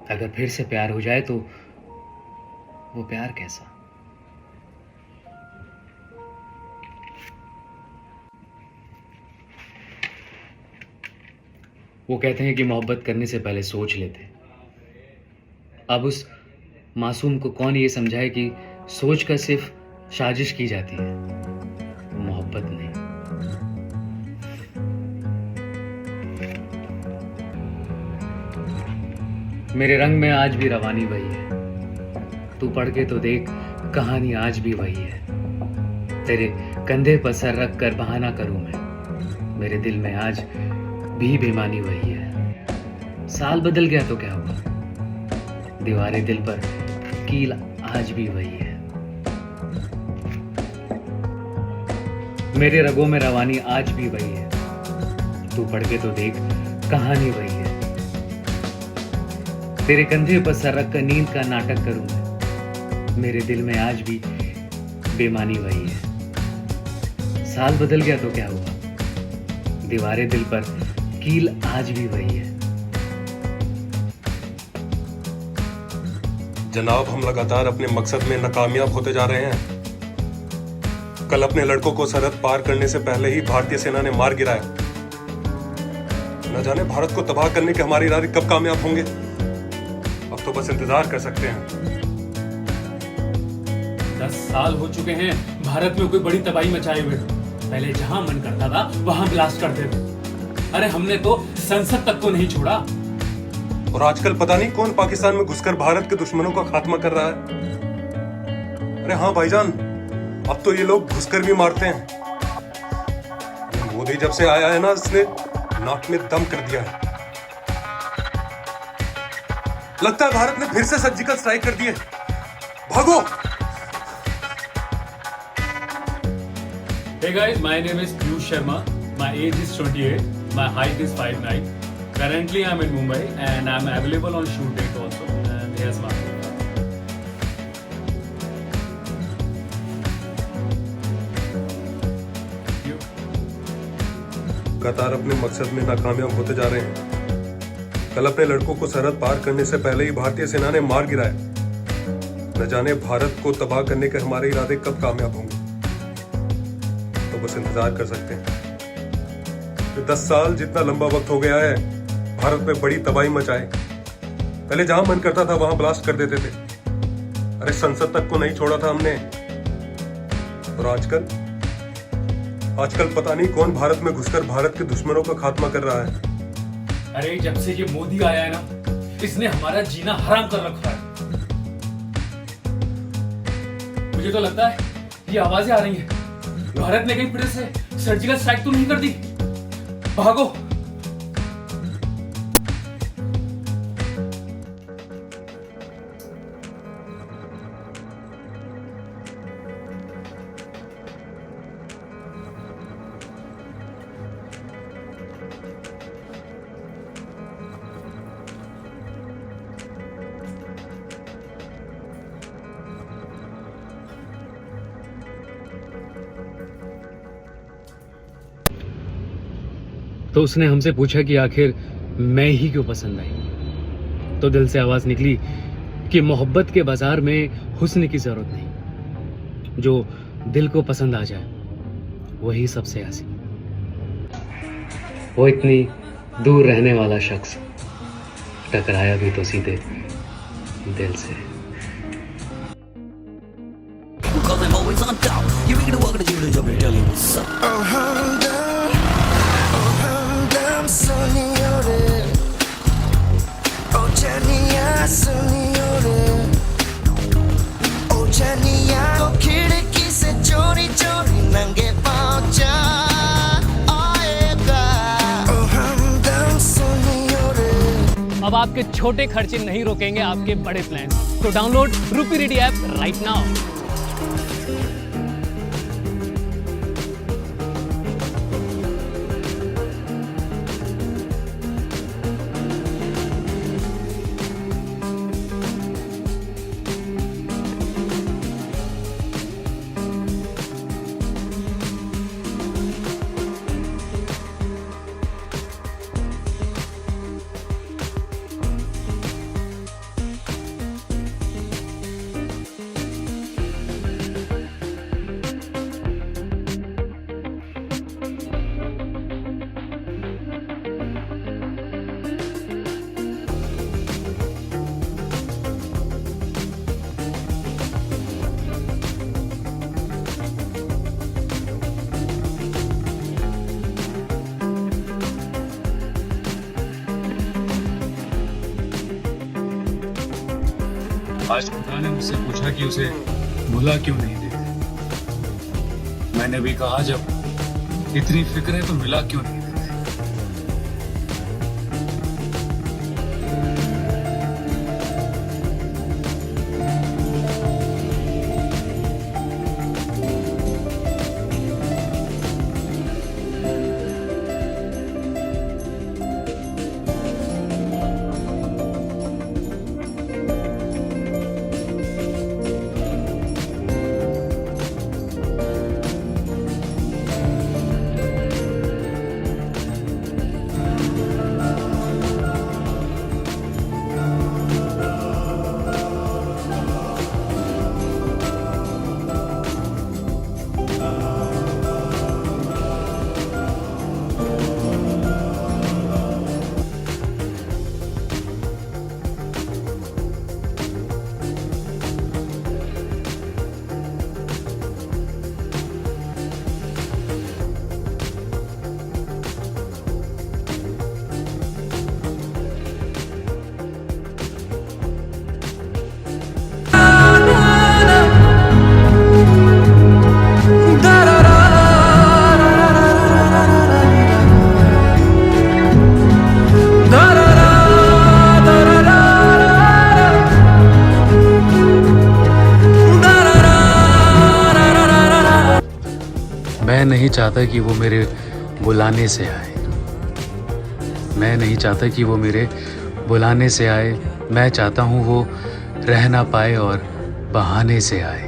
अगर फिर से प्यार हो जाए तो वो प्यार कैसा। वो कहते हैं कि मोहब्बत करने से पहले सोच लेते। अब उस मासूम को कौन ये समझाए कि सोच कर सिर्फ साजिश की जाती है, मोहब्बत नहीं। मेरे रंग में आज भी रवानी वही है, तू पढ़ के तो देख, कहानी आज भी वही है। तेरे कंधे पर सर रख कर बहाना करूं मैं, मेरे दिल में आज भी बेईमानी वही है। साल बदल गया तो क्या हुआ, दीवारें दिल पर कील आज भी वही है। मेरे रगों में रवानी आज भी वही है, तू पढ़ के तो देख, कहानी वही है। तेरे कंधे पर सर रख कर नींद का नाटक करूं मैं, मेरे दिल में आज भी बेईमानी वही है। साल बदल गया तो क्या हुआ, दीवारें दिल पर कील आज भी वही है। जनाब, हम लगातार अपने मकसद में नाकामयाब होते जा रहे हैं। कल अपने लड़कों को सरहद पार करने से पहले ही भारतीय सेना ने मार गिराया। न जाने भारत को तबाह करने के हमारे इरादे कब कामयाब होंगे। अब तो बस इंतजार कर सकते हैं। 10 साल हो चुके हैं भारत में कोई बड़ी तबाही मचाए हुए। पहले जहां मन करता था वहां ब्लास्ट करते थे। अरे हमने तो संसद तक को नहीं छोड़ा। और आजकल पता नहीं कौन पाकिस्तान में घुसकर भारत के दुश्मनों का खात्मा कर रहा है। अरे हाँ भाईजान, अब तो ये लोग घुसकर भी मारते हैं। मोदी जब से आया है ना, इसने नाक में दम कर दिया है। लगता है भारत ने फिर से सर्जिकल स्ट्राइक कर दी है। भागो। Hey guys, my name is Piyush Sharma. My age is 28. My height is 5'9". Currently, I'm in Mumbai and I'm available on shoot date also. And here's my कतार अपने मकसद में नाकामयाब होते जा रहे हैं। कल अपने लड़कों को सरहद पार करने से पहले ही भारतीय सेना ने मार गिराया। न जाने भारत को तबाह करने के हमारे इरादे कब कामयाब होंगे। तो बस इंतजार कर सकते हैं। 10 साल जितना लंबा वक्त हो गया है, भारत में बड़ी तबाही मचाए। पहले जहां मन करता था वहां ब्लास्ट कर देते थे। अरे संसद तक को नहीं छोड़ा था हमने। और आजकल पता नहीं कौन भारत में घुसकर भारत के दुश्मनों का खात्मा कर रहा है। अरे जब से ये मोदी आया है ना, इसने हमारा जीना हराम कर रखा है। मुझे तो लगता है ये आवाजें आ रही हैं। भारत ने कहीं फिर से सर्जिकल स्ट्राइक तो नहीं कर दी। भागो। तो उसने हमसे पूछा कि आखिर मैं ही क्यों पसंद आई। तो दिल से आवाज निकली कि मोहब्बत के बाजार में हुस्न की जरूरत नहीं, जो दिल को पसंद आ जाए वही सबसे हंसी। वो इतनी दूर रहने वाला शख्स टकराया भी तो सीधे दिल से। Cause I'm always on top. You ain't gonna walk into the job and tell you what's up. खिड़की से चोरी चोरी नंगे पाँव जा आएगा। अब आपके छोटे खर्चे नहीं रोकेंगे आपके बड़े प्लान। तो डाउनलोड रूपी रेडी ऐप राइट नाउ। आज खुदा ने मुझसे पूछा कि उसे बुला क्यों नहीं देते। मैंने भी कहा जब इतनी फिक्र है तो मिला क्यों नहीं देते। मैं नहीं चाहता कि वो मेरे बुलाने से आए। मैं नहीं चाहता कि वो मेरे बुलाने से आए। मैं चाहता हूँ वो रह ना पाए और बहाने से आए।